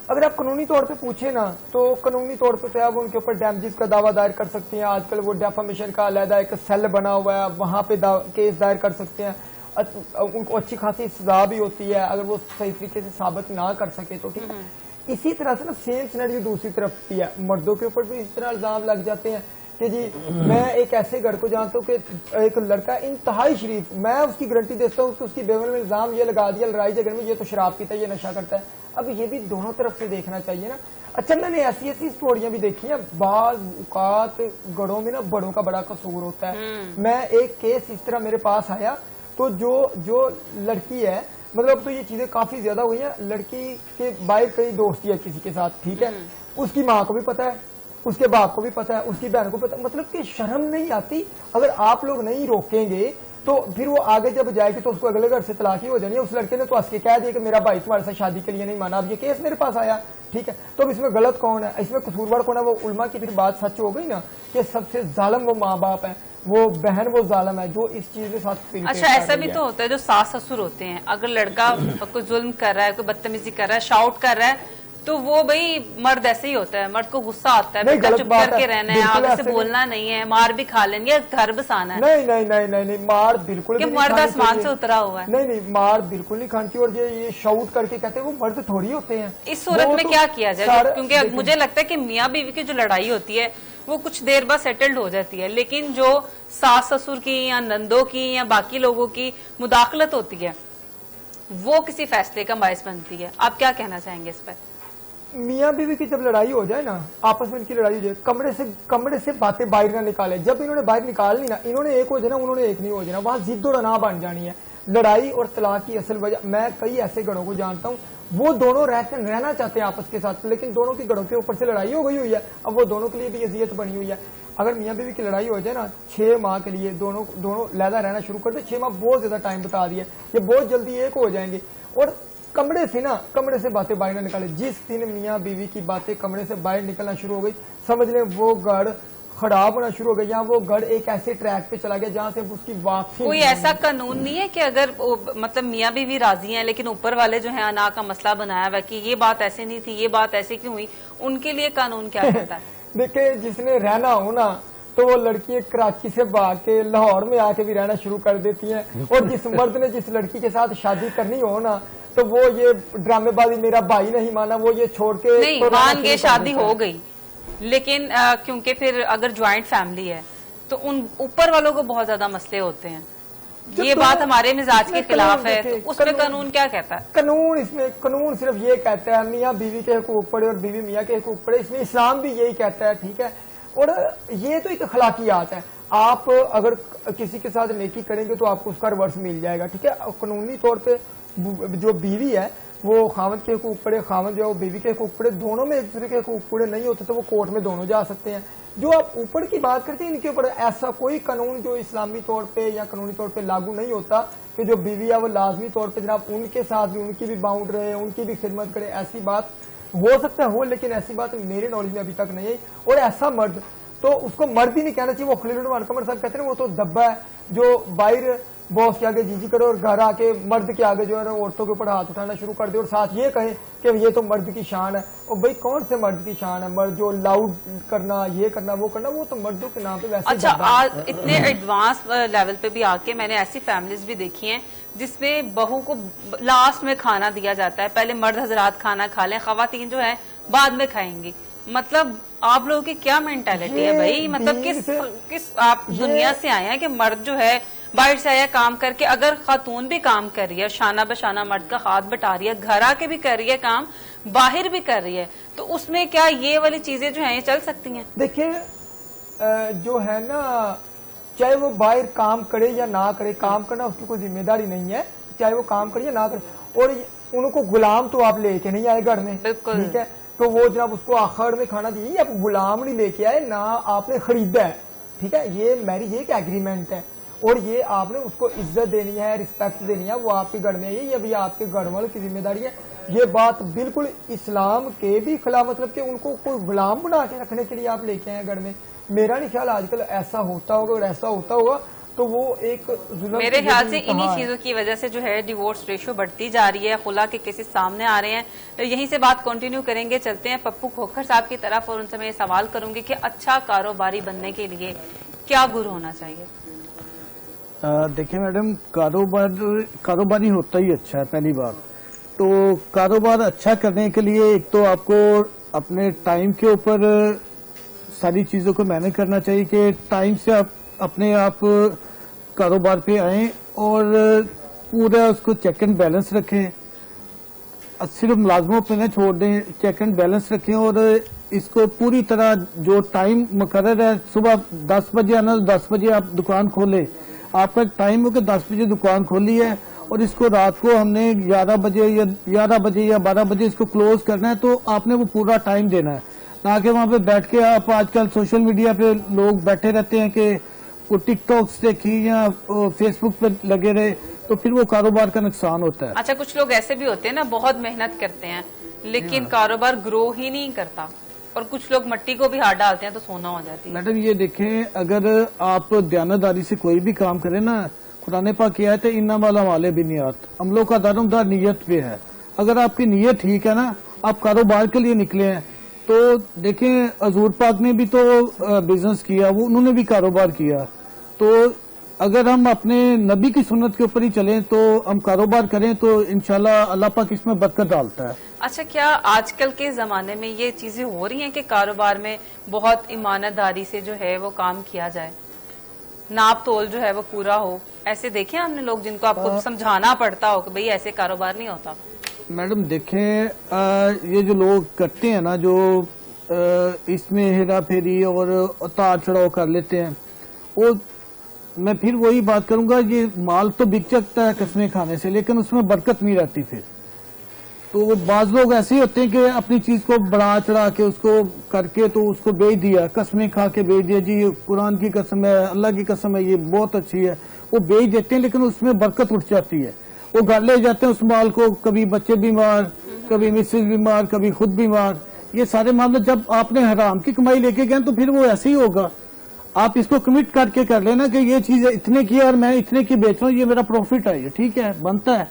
اگر آپ قانونی طور پہ پوچھیں نا تو قانونی طور پہ آپ ان کے اوپر ڈیمیجز کا دعویٰ دائر کر سکتے ہیں. آج کل وہ ڈیفامیشن کا علیحدہ ایک سیل بنا ہوا ہے، وہاں پہ کیس دائر کر سکتے ہیں. ان کو اچھی خاصی سزا بھی ہوتی ہے اگر وہ صحیح طریقے سے ثابت نہ کر سکے تو. ٹھیک ہے، اسی طرح سے نا سیم سینیریو دوسری طرف بھی ہے، مردوں کے اوپر بھی اس طرح الزام لگ جاتے ہیں کہ جی میں ایک ایسے گھر کو جانتا ہوں کہ ایک لڑکا انتہائی شریف، میں اس کی گارنٹی دیتا ہوں کہ اس کی بیوی میں الزام یہ لگا دیا لڑائی جھگڑے میں، یہ تو شراب پیتا ہے، یہ نشہ کرتا ہے. اب یہ بھی دونوں طرف سے دیکھنا چاہیے نا. اچھا میں نے ایسی اسٹوریاں بھی دیکھی ہیں، بعض اوقات گھروں میں نا بڑوں کا بڑا قصور ہوتا ہے. میں ایک کیس اس طرح میرے پاس آیا تو جو لڑکی ہے، مطلب تو یہ چیزیں کافی زیادہ ہوئی ہیں، لڑکی کے باہر کئی دوستی ہے کسی کے ساتھ. ٹھیک ہے، اس کی ماں کو بھی پتا ہے، اس کے باپ کو بھی پتا ہے، اس کی بہن کو پتا ہے. مطلب کہ شرم نہیں آتی؟ اگر آپ لوگ نہیں روکیں گے تو پھر وہ آگے جب جائے گی تو اس کو اگلے گھر سے طلاق ہی ہو جانی ہے. اس لڑکے نے تو اس کے کہہ دیا کہ میرا بھائی تمہارے ساتھ شادی کے لیے نہیں مانا. اب یہ کیس میرے پاس آیا. ٹھیک ہے، تو اب اس میں غلط کون ہے، اس میں قصوروار کون ہے؟ وہ علماء کی پھر بات سچ ہو گئی نا کہ سب سے ظالم وہ ماں باپ ہیں، وہ بہن وہ ظالم ہے جو اس چیز کے ساتھ. اچھا ایسا بھی تو ہوتا ہے جو ساس سسر ہوتے ہیں، اگر لڑکا کوئی ظلم کر رہا ہے، کوئی بدتمیزی کر رہا ہے، شاؤٹ کر رہا ہے، تو وہ بھائی مرد ایسے ہی ہوتا ہے، مرد کو غصہ آتا ہے، چپ کر کے رہنا ہے، آگے سے بولنا نہیں ہے، مار بھی کھا لیں گے، گھر بسانا ہے. نہیں مار بالکل کہ مرد آسمان سے اترا ہوا ہے. نہیں مار بالکل نہیں کھانی چاہیے. اور یہ شاؤٹ کر کے کہتے ہیں وہ مرد تھوڑی ہوتے ہیں. اس صورت میں کیا کیا جائے؟ کیونکہ مجھے لگتا ہے کہ میاں بیوی کی جو لڑائی ہوتی ہے وہ کچھ دیر بعد سیٹلڈ ہو جاتی ہے، لیکن جو ساس سسر کی یا نندوں کی یا باقی لوگوں کی مداخلت ہوتی ہے وہ کسی فیصلے کا باعث بنتی ہے. آپ کیا کہنا چاہیں گے اس پر؟ میاں بیوی کی جب لڑائی ہو جائے نا، آپس میں ان کی لڑائی ہو جائے، کمرے سے باتیں باہر نہ نکالے. جب انہوں نے باہر نکال لی نا، انہوں نے ایک ہو جانا، انہوں نے ایک نہیں ہو جانا، وہاں ضد و رنا بن جانی ہے. لڑائی اور طلاق کی اصل وجہ، میں کئی ایسے گھروں کو جانتا ہوں وہ دونوں رہنا چاہتے ہیں آپس کے ساتھ، لیکن دونوں کے گھروں کے اوپر سے لڑائی ہو گئی ہوئی ہے. اب وہ دونوں کے لیے بھی اذیت بنی ہوئی ہے. اگر میاں بیوی کی لڑائی ہو جائے نا 6 ماہ کے لیے دونوں علیحدہ رہنا شروع کر دیں. 6 ماہ بہت زیادہ ٹائم بتا دیا، یہ بہت جلدی ایک ہو جائیں گے. اور کمرے سے باتیں باہر نہ نکالے. جس دن میاں بیوی کی باتیں کمرے سے باہر نکلنا شروع ہو گئی، سمجھ لیں وہ گھر خراب ہونا شروع ہو گیا، یا وہ گھر ایک ایسے ٹریک پہ چلا گیا جہاں سے اس کی واپسی. کوئی ایسا قانون نہیں ہے کہ اگر مطلب میاں بیوی راضی ہیں لیکن اوپر والے جو ہیں انا کا مسئلہ بنایا ہوا کہ یہ بات ایسے نہیں تھی، یہ بات ایسے کیوں ہوئی، ان کے لیے قانون کیا کہتا ہے؟ دیکھیں جس نے رہنا ہو نا تو وہ لڑکی کراچی سے بھاگ کے لاہور میں آ کے بھی رہنا شروع کر دیتی ہیں. اور جس مرد نے جس لڑکی کے ساتھ شادی کرنی ہو نا تو وہ یہ ڈرامے بازی میرا بھائی نہیں مانا، وہ یہ چھوڑ کے نہیں مان گئے، شادی ہو گئی، لیکن کیونکہ پھر اگر جوائنٹ فیملی ہے تو ان اوپر والوں کو بہت زیادہ مسئلے ہوتے ہیں. یہ بات ہمارے مزاج کے خلاف ہے، تو اس میں قانون قانون کیا کہتا ہے؟ قانون اس میں قانون صرف یہ کہتا ہے میاں بیوی کے حقوق پڑے اور بیوی میاں کے حقوق پڑے، اس میں اسلام بھی یہی کہتا ہے، ٹھیک ہے. اور یہ تو ایک اخلاقیات ہے. آپ اگر کسی کے ساتھ نیکی کریں گے تو آپ کو اس کا ریورس مل جائے گا، ٹھیک ہے. قانونی طور پہ جو بیوی ہے وہ خاوند کے حقوق پڑے، خاوند جو ہے وہ بیوی کے حقوق پڑے، دونوں میں ایک دوسرے کے حقوق پڑے نہیں ہوتے تو وہ کورٹ میں دونوں جا سکتے ہیں. جو آپ اوپر کی بات کرتے ہیں ان کے اوپر ایسا کوئی قانون جو اسلامی طور پہ یا قانونی طور پہ لاگو نہیں ہوتا کہ جو بیوی ہے وہ لازمی طور پہ جناب ان کے ساتھ بھی ان کی بھی باؤنڈ رہے، ان کی بھی خدمت کرے. ایسی بات ہو سکتا ہے ہو، لیکن ایسی بات میرے نالج میں ابھی تک نہیں ہے. اور ایسا مرد تو اس کو مرد ہی نہیں کہنا چاہیے، وہ خلیل الرحمان قمر صاحب کہتے ہیں وہ تو دبا ہے جو باہر باس کے آگے جی کرے اور گھر آ کے مرد کے آگے جو ہے عورتوں کے اوپر ہاتھ اٹھانا شروع کر دے اور ساتھ یہ کہیں کہ یہ تو مرد کی شان ہے. اور بھائی کون سے مرد کی شان ہے؟ مرد جو لاؤڈ کرنا، یہ کرنا، وہ کرنا، وہ تو مردوں کے نام پہ ویسے. اچھا، آج اتنے ایڈوانس لیول پہ بھی آ کے میں نے ایسی فیملیز بھی دیکھی ہیں جس میں بہو کو لاسٹ میں کھانا دیا جاتا ہے، پہلے مرد حضرات کھانا کھا لیں، خواتین جو ہے بعد میں کھائیں گی. مطلب آپ لوگوں کی کیا مینٹالٹی ہے بھائی؟ مطلب کس آپ دنیا سے آئے ہیں کہ مرد جو ہے باہر سے آیا کام کر کے، اگر خاتون بھی کام کر رہی ہے، شانہ بشانہ مرد کا ہاتھ بٹا رہی ہے، گھر آ کے بھی کر رہی ہے کام، باہر بھی کر رہی ہے، تو اس میں کیا یہ والی چیزیں جو ہیں یہ چل سکتی ہیں؟ دیکھیں جو ہے نا، چاہے وہ باہر کام کرے یا نہ کرے، کام کرنا اس کی کوئی ذمہ داری نہیں ہے، چاہے وہ کام کرے یا نہ کرے. اور ان کو غلام تو آپ لے کے نہیں آئے گھر میں، بالکل ٹھیک ہے. تو وہ جناب اس کو آخر میں کھانا دیجیے، آپ غلام نہیں لے کے آئے، نہ آپ نے خریدا ہے، ٹھیک ہے. یہ میرج ایک ایگریمنٹ ہے اور یہ آپ نے اس کو عزت دینی ہے، رسپیکٹ دینی ہے. وہ آپ کے گھر میں آئی ہے، یہ بھی آپ کے گھر والوں کی ذمہ داری ہے. یہ بات بالکل اسلام کے بھی خلاف، مطلب کہ ان کو کوئی غلام بنا کے رکھنے کے لیے آپ لے کے آئے گھر میں. میرا نہیں خیال آج کل ایسا ہوتا ہوگا، اور ایسا ہوتا ہوگا تو وہ ایک ظلم. میرے خیال سے انہی چیزوں کی وجہ سے جو ہے ڈیورس ریشو بڑھتی جا رہی ہے، خلا کے کیسز سامنے آ رہے ہیں. یہیں سے بات کنٹینیو کریں گے، چلتے ہیں پپو کھوکھر صاحب کی طرف اور ان سے میں یہ سوال کروں گی کہ اچھا کاروباری بننے کے لیے کیا گر ہونا چاہیے؟ دیکھیں میڈم، کاروباری ہوتا ہی اچھا ہے. پہلی بات تو کاروبار اچھا کرنے کے لیے ایک تو آپ کو اپنے ٹائم کے اوپر ساری چیزوں کو مینیج کرنا چاہیے کہ ٹائم سے آپ اپنے آپ کاروبار پہ آئیں اور پورا اس کو چیک اینڈ بیلنس رکھیں. صرف ملازموں پہ نہ چھوڑ دیں، چیک اینڈ بیلنس رکھیں اور اس کو پوری طرح جو ٹائم مقرر ہے صبح 10 بجے آنا تو 10 بجے آپ دکان کھولیں. آپ کا ایک ٹائم ہو کہ 10 بجے دکان کھولی ہے اور اس کو رات کو ہم نے 11 بجے یا 12 بجے اس کو کلوز کرنا ہے، تو آپ نے وہ پورا ٹائم دینا ہے. نہ کہ وہاں پہ بیٹھ کے آپ آج کل سوشل میڈیا پہ لوگ بیٹھے رہتے ہیں کہ وہ ٹک ٹاکس دیکھی یا فیس بک پہ لگے رہے، تو پھر وہ کاروبار کا نقصان ہوتا ہے. اچھا، کچھ لوگ ایسے بھی ہوتے ہیں نا، بہت محنت کرتے ہیں لیکن کاروبار گرو ہی نہیں کرتا، اور کچھ لوگ مٹی کو بھی ہاتھ ڈالتے ہیں تو سونا ہو جاتی ہے. میڈم یہ دیکھیں، اگر آپ دیانتداری سے کوئی بھی کام کریں نا، قرآن پاک کی آیت ہے انما الاعمال بالنیات، عملوں کا دارمدار نیت پہ ہے. اگر آپ کی نیت ٹھیک ہے نا، آپ کاروبار کے لیے نکلے ہیں، تو دیکھیں حضور پاک نے بھی تو بزنس کیا، وہ انہوں نے بھی کاروبار کیا. تو اگر ہم اپنے نبی کی سنت کے اوپر ہی چلیں تو ہم کاروبار کریں تو انشاءاللہ اللہ پاک اس میں برکت ڈالتا ہے. اچھا، کیا آج کل کے زمانے میں یہ چیزیں ہو رہی ہیں کہ کاروبار میں بہت ایمانداری سے جو ہے وہ کام کیا جائے، ناپ تول جو ہے وہ پورا ہو؟ ایسے دیکھیں ہم نے لوگ جن کو آپ کو سمجھانا پڑتا ہو کہ بھئی ایسے کاروبار نہیں ہوتا. میڈم دیکھیں، یہ جو لوگ کرتے ہیں نا، جو اس میں ہیرا پھیری اور اتار چڑھاؤ کر لیتے ہیں، وہ میں پھر وہی بات کروں گا، یہ مال تو بک سکتا ہے قسمیں کھانے سے، لیکن اس میں برکت نہیں رہتی. پھر تو بعض لوگ ایسے ہی ہوتے ہیں کہ اپنی چیز کو بڑھا چڑھا کے اس کو کر کے تو اس کو بیچ دیا، قسمیں کھا کے بیچ دیا، جی قرآن کی قسم ہے، اللہ کی قسم ہے، یہ بہت اچھی ہے، وہ بیچ دیتے ہیں لیکن اس میں برکت اٹھ جاتی ہے. وہ گھر لے جاتے ہیں اس مال کو، کبھی بچے بیمار، کبھی مسز بیمار، کبھی خود بیمار. یہ سارے معاملے جب آپ نے حرام کی کمائی لے کے گئے تو پھر وہ ایسے ہی ہوگا. آپ اس کو کمٹ کر کے کر لینا کہ یہ چیز اتنے کی اور میں اتنے کی بیچ رہا ہوں، یہ میرا پروفٹ ہے، یہ ٹھیک ہے، بنتا ہے.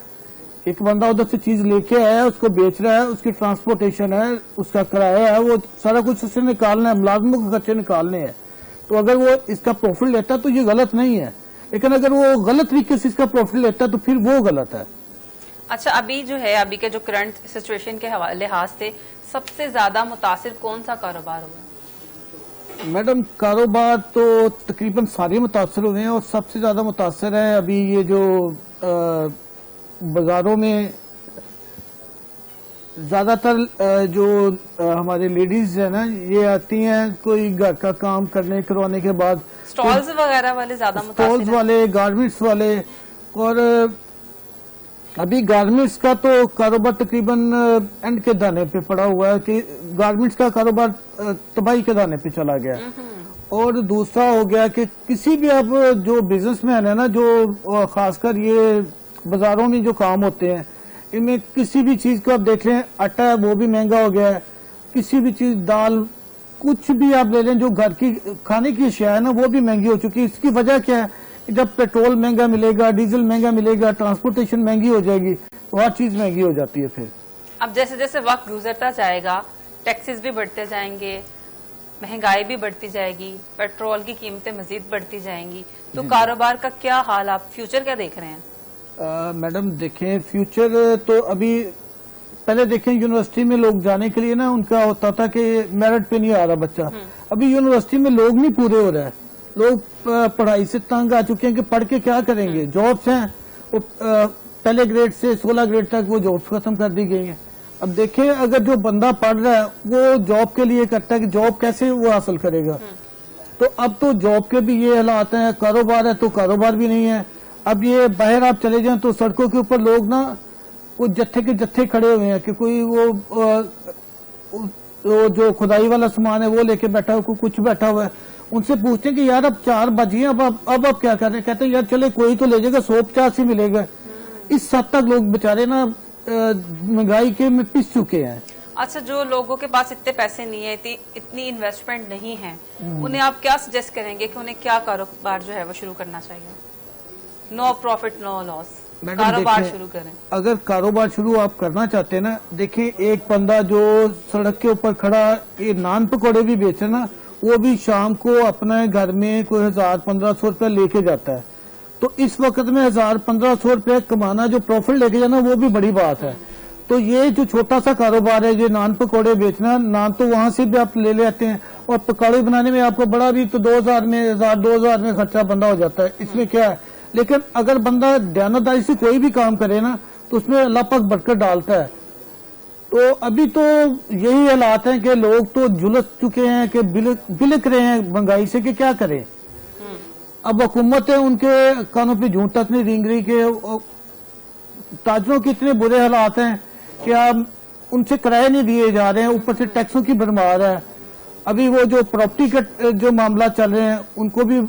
ایک بندہ ادھر سے چیز لے کے آیا، اس کو بیچ رہا ہے، اس کی ٹرانسپورٹیشن ہے، اس کا کرایہ ہے، وہ سارا کچھ اسے نکالنا ہے، ملازموں کے خرچے نکالنے ہیں. تو اگر وہ اس کا پروفٹ لیتا ہے تو یہ غلط نہیں ہے، لیکن اگر وہ غلط طریقے سے اس کا پروفٹ لیتا ہے تو پھر وہ غلط ہے. اچھا، ابھی جو ہے ابھی کے جو کرنٹ سچویشن کے لحاظ سے سب سے زیادہ متاثر کون سا کاروبار ہوگا؟ मैडम कारोबार तो तकरीबन सारे मुतासर हुए हैं और सबसे ज्यादा मुतासर है अभी ये जो बाजारों में ज्यादातर जो हमारे लेडीज है ना, ये आती हैं कोई घर का काम करवाने के बाद, स्टॉल्स वगैरह वाले ज्यादा स्टॉल्स वाले, गारमेंट्स वाले, और अभी गारमेंट्स का तो कारोबार तकरीबन एंड के दाने पे पड़ा हुआ है कि गारमेंट्स का कारोबार तबाही के दाने पे चला गया। और दूसरा हो गया कि किसी भी अब जो बिजनेसमैन है ना, जो खासकर ये बाजारों में जो काम होते हैं, इनमें किसी भी चीज को आप देख लें, आटा है वो भी महंगा हो गया है, किसी भी चीज, दाल, कुछ भी आप ले लें जो घर की खाने की अशिया है ना, वो भी महंगी हो चुकी है। इसकी वजह क्या है? जब पेट्रोल महंगा मिलेगा, डीजल महंगा मिलेगा, ट्रांसपोर्टेशन महंगी हो जाएगी, तो हर चीज महंगी हो जाती है। फिर अब जैसे जैसे वक्त गुजरता जाएगा, टैक्सेस भी बढ़ते जाएंगे, महंगाई भी बढ़ती जाएगी, पेट्रोल की कीमतें मजीद बढ़ती जाएंगी, तो कारोबार का क्या हाल, आप फ्यूचर क्या देख रहे हैं? मैडम देखें, फ्यूचर तो अभी पहले देखें, यूनिवर्सिटी में लोग जाने के लिए ना उनका होता था कि मेरिट पे नहीं आ रहा बच्चा। अभी यूनिवर्सिटी में लोग नहीं पूरे हो रहे हैं, लोग पढ़ाई से तंग आ चुके हैं कि पढ़ के क्या करेंगे। जॉब्स हैं वो पहले ग्रेड से 16 ग्रेड तक वो जॉब्स खत्म कर दी गई हैं। अब देखें, अगर जो बंदा पढ़ रहा है वो जॉब के लिए करता है कि जॉब कैसे वो हासिल करेगा, तो अब तो जॉब के भी ये हालात हैं, कारोबार है तो कारोबार भी नहीं है। अब ये बाहर आप चले जाएं तो सड़कों के ऊपर लोग ना वो जत्थे के जत्थे खड़े हुए हैं कि कोई वो जो खुदाई वाला सामान है वो लेके बैठा हुआ, कोई कुछ बैठा हुआ है। उनसे पूछते हैं कि यार अब 4 बज गए, अब आप क्या कर रहे हैं? कहते हैं यार चले कोई तो ले जाएगा, 150 ही मिलेगा। इस हद तक लोग बेचारे ना महंगाई के में पिस चुके हैं। अच्छा, जो लोगों के पास इतने पैसे नहीं है, इतनी इन्वेस्टमेंट नहीं है, उन्हें आप क्या सजेस्ट करेंगे कि उन्हें क्या कारोबार जो है वो शुरू करना चाहिए? नो प्रॉफिट नो लॉस, कारोबार शुरू करें। अगर कारोबार शुरू आप करना चाहते हैं ना, देखें, एक बंदा जो सड़क के ऊपर खड़ा ये नान पकौड़े भी बेचे ना, वो भी शाम को अपने घर में कोई 1000-1500 रुपया लेके जाता है। तो इस वक्त में 1000-1500 रुपया कमाना, जो प्रॉफिट लेके जाना, वो भी बड़ी बात है। तो ये जो छोटा सा कारोबार है, ये नान पकौड़े बेचना, नान तो वहां से भी आप ले लेते हैं और पकौड़े बनाने में आपको बड़ा भी तो 2000 में खर्चा बंदा हो जाता है। इसमें क्या है? लेकिन अगर बंदा दयानतदारी से कोई भी काम करे ना, तो उसमें अल्लाह पाक बरकत डालता है। तो अभी तो यही हालात हैं कि लोग तो झुलस चुके हैं कि बिलक रहे हैं महंगाई से कि क्या करें। अब हुकूमत है, उनके कानों पे जूं तक नहीं रेंग रही कि ताजरों के इतने बुरे हालात हैं कि अब उनसे किराए नहीं दिए जा रहे हैं, ऊपर से टैक्सों की भरमार है। अभी वो जो प्रॉपर्टी के जो मामला चल रहे हैं उनको भी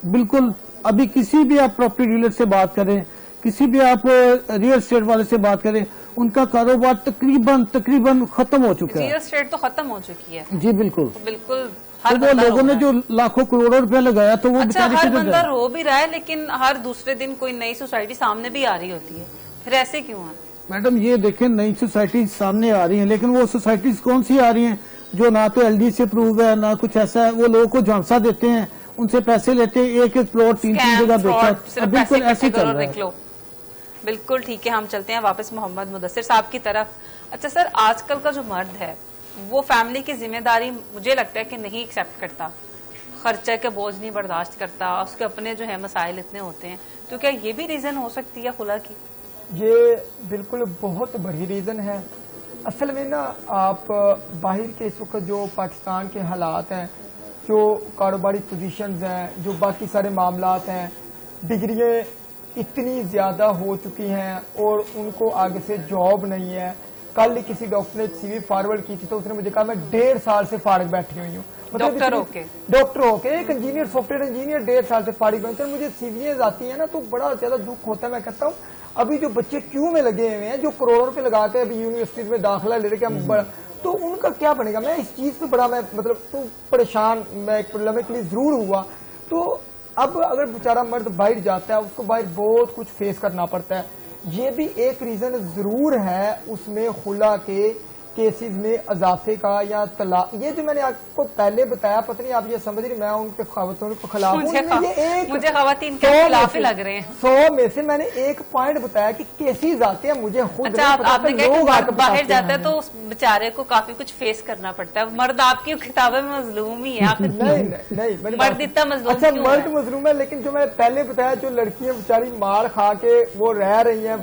बिल्कुल, अभी किसी भी आप प्रॉपर्टी डीलर से बात करें, किसी भी आप रियल एस्टेट वाले से बात करें, उनका कारोबार तकरीबन खत्म हो चुका है। रियल एस्टेट तो खत्म हो चुकी है जी बिल्कुल। तो बिल्कुल तो वो लोगों ने जो लाखों करोड़ों रुपया लगाया, तो वो अच्छा, बेचारे हर किधर बंदा गए? रो भी रहा है, लेकिन हर दूसरे दिन कोई नई सोसाइटी सामने भी आ रही होती है, फिर ऐसे क्यों है? मैडम ये देखें, नई सोसाइटी सामने आ रही हैं, लेकिन वो सोसाइटीज कौन सी आ रही हैं जो ना तो LD से अप्रूव है, ना कुछ ऐसा है। वो लोगों को झांसा देते हैं, उनसे पैसे लेते हैं, एक प्लॉट 3 जगह बेचा, बिल्कुल ऐसे चल रहा है। बिल्कुल ठीक है, हम चलते हैं वापस मोहम्मद मुदस्सिर साहब की तरफ। अच्छा सर, आजकल का जो मर्द है वो फैमिली की जिम्मेदारी मुझे लगता है कि नहीं एक्सेप्ट करता, खर्चे के बोझ नहीं बर्दाश्त करता, उसके अपने जो है मसाइल इतने होते हैं, तो क्या ये भी रीजन हो सकती है खुला की? ये बिल्कुल बहुत बड़ी रीज़न है। असल में ना, आप बाहर के इस वक्त जो पाकिस्तान के हालात हैं, जो कारोबारी पोजीशंस हैं, जो बाकी सारे मामलात हैं, डिग्रियाँ इतनी ज़्यादा हो चुकी हैं और उनको आगे से जॉब नहीं है। कल किसी डॉक्टर ने CV फॉरवर्ड की थी तो उसने मुझे कहा मैं 1.5 साल से फारिग बैठी हुई हूँ। डॉक्टर होके एक इंजीनियर, सॉफ्टवेयर इंजीनियर 1.5 साल से फारिग हुई। मुझे CVs आती है ना तो बड़ा ज्यादा दुख होता है। मैं कहता हूँ अभी जो बच्चे क्यू में लगे हुए हैं, जो करोड़ों रुपए लगा के अभी यूनिवर्सिटीज में दाखिला ले रहे हैं, तो उनका क्या बनेगा? मैं इस चीज पे बड़ा परेशान मैं एक लम्हे के लिए जरूर हुआ। तो अब अगर बेचारा मर्द बाहर जाता है, उसको बाहर बहुत कुछ फेस करना पड़ता है। ये भी एक रीजन जरूर है उसमें खुला के केसेस में अजाफे का या तलाक, ये जो मैंने आपको पहले बताया, पता नहीं आप ये समझ रही, मैं उनके खवातीन को खिलाफ हूं, मुझे खवातीन के खिलाफ ही लग रहे हैं। 100 में से मैंने एक पॉइंट बताया कि केसेस आते हैं, मुझे खुद अच्छा, आपने कहा कि बाहर जाता है तो उस बेचारे को काफी कुछ फेस करना पड़ता है। मर्द आपकी किताबें में मजलूम ही है। नहीं, मर्द इतना मजलूम अच्छा मर्द मजलूम है, लेकिन जो मैंने पहले बताया जो लड़कियां बेचारी मार खा के वो रह रही हैं,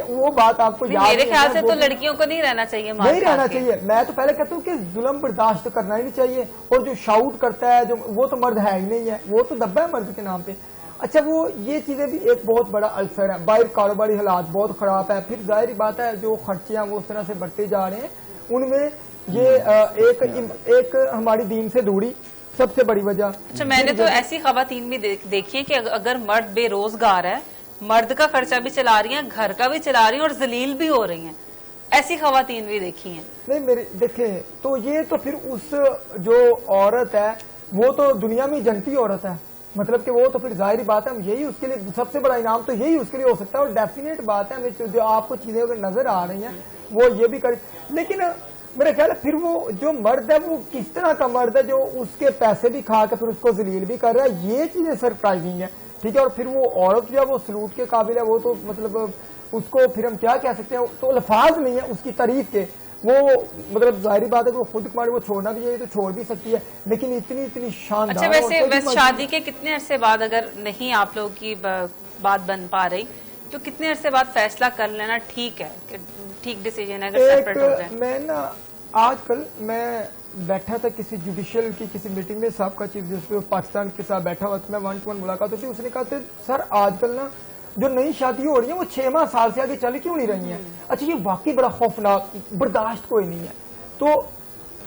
वो बात आपको याद मेरे ख्याल से तो लड़कियों को नहीं रहना चाहिए, नहीं रहना चाहिए। मैं तो पहले कहता हूँ कि जुल्म बर्दाश्त करना ही नहीं चाहिए, और जो शाउट करता है जो वो तो मर्द है ही नहीं है, वो तो दब्बा है मर्द के नाम पे। अच्छा, वो ये चीजें भी एक बहुत बड़ा अल्सर है, बाहर कारोबारी हालात बहुत खराब है, फिर जाहिर बात है जो खर्चे हैं वो उस तरह से बढ़ते जा रहे हैं, उनमें ये एक हमारी दीन से दूरी सबसे बड़ी वजह। अच्छा, मैंने तो ऐसी खवातीन भी देखी है कि अगर मर्द बेरोजगार है, मर्द का खर्चा भी चला रही हैं, घर का भी चला रही हैं और जलील भी हो रही हैं, ऐसी खवातीन भी देखी हैं। नहीं मेरे देखें तो ये तो फिर उस जो औरत है वो तो दुनिया में जनती औरत है, मतलब कि वो तो फिर जाहिर बात है यही उसके लिए सबसे बड़ा इनाम तो यही उसके लिए हो सकता है, और डेफिनेट बात है हमें जो आपको चीजें अगर नजर आ रही हैं वो ये भी करे। लेकिन मेरा ख्याल है फिर वो जो मर्द है वो किस तरह का मर्द है जो उसके पैसे भी खा के फिर उसको जलील भी कर रहा है, ये चीजें सरप्राइजिंग है, ठीक है। और फिर वो औरत जो है वो सलूट के काबिल है, वो तो मतलब उसको फिर हम क्या कह सकते हैं, तो अल्फाज नहीं है उसकी तारीफ के, वो मतलब जाहिर बात है कि वो खुद कमाने वो छोड़ना भी चाहिए तो छोड़ भी सकती है, लेकिन इतनी शानदार। अच्छा, वैसे शादी के कितने अरसे बाद अगर नहीं आप लोगों की बात बन पा रही तो कितने अरसे बाद फैसला कर लेना ठीक है, ठीक डिसीजन है अगर सेपरेट हो जाए? मैं ना आजकल मैं बैठा था किसी जुडिशियल की किसी मीटिंग में, साहब चीफ जस्टिस पाकिस्तान के साथ बैठा हुआ था, मैं 1-to-1 मुलाकात होती, उसने कहा था सर आजकल ना जो नई शादी हो रही है वो 6 माह साल से आगे चल क्यों नहीं रही है। अच्छा, ये वाकई बड़ा खौफनाक, बर्दाश्त कोई नहीं है। तो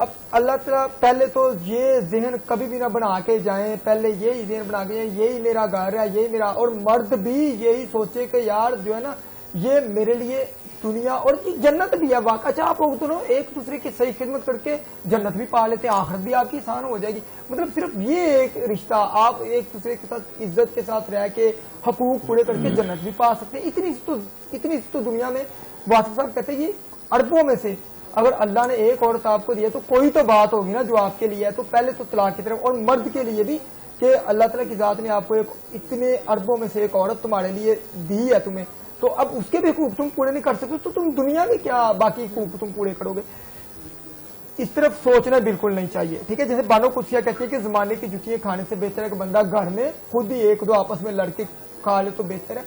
अब अल्लाह ताला पहले तो ये जहन कभी भी ना बना के जाए, पहले यही जहन बना के जाए यही मेरा घर है, यही मेरा, और मर्द भी यही सोचे कि यार जो है ना ये मेरे लिए दुनिया और ये जन्नत भी है वाकई। अच्छा, आप लोग दोनों एक दूसरे की सही खिदमत करके जन्नत भी पा लेते हैं, आखिरत भी आपकी आसान हो जाएगी। मतलब सिर्फ ये एक रिश्ता, आप एक दूसरे के साथ इज्जत के साथ रह के हकूक पूरे करके जन्नत भी पा सकते हैं। इतनी तो दुनिया में वासिफ साहब कहते हैं ये अरबों में से अगर अल्लाह ने एक औरत आपको दी है तो कोई तो बात होगी ना जो आपके लिए है। तो पहले तो तलाक की तरफ, और मर्द के लिए भी कि अल्लाह ताला की जात ने आपको एक इतने अरबों में से एक औरत तुम्हारे लिए दी है तुम्हें, तो अब उसके भी हकूक तुम पूरे नहीं कर सकते तो तुम दुनिया में क्या बाकी हकूक तुम पूरे करोगे। इस तरफ सोचना बिल्कुल नहीं चाहिए, ठीक है। जैसे बानो कुर्सिया कहती है कि जमाने की जुतियां खाने से बेहतर है कि बंदा घर में खुद ही एक दो आपस में लड़के खा ले तो बेहतर है।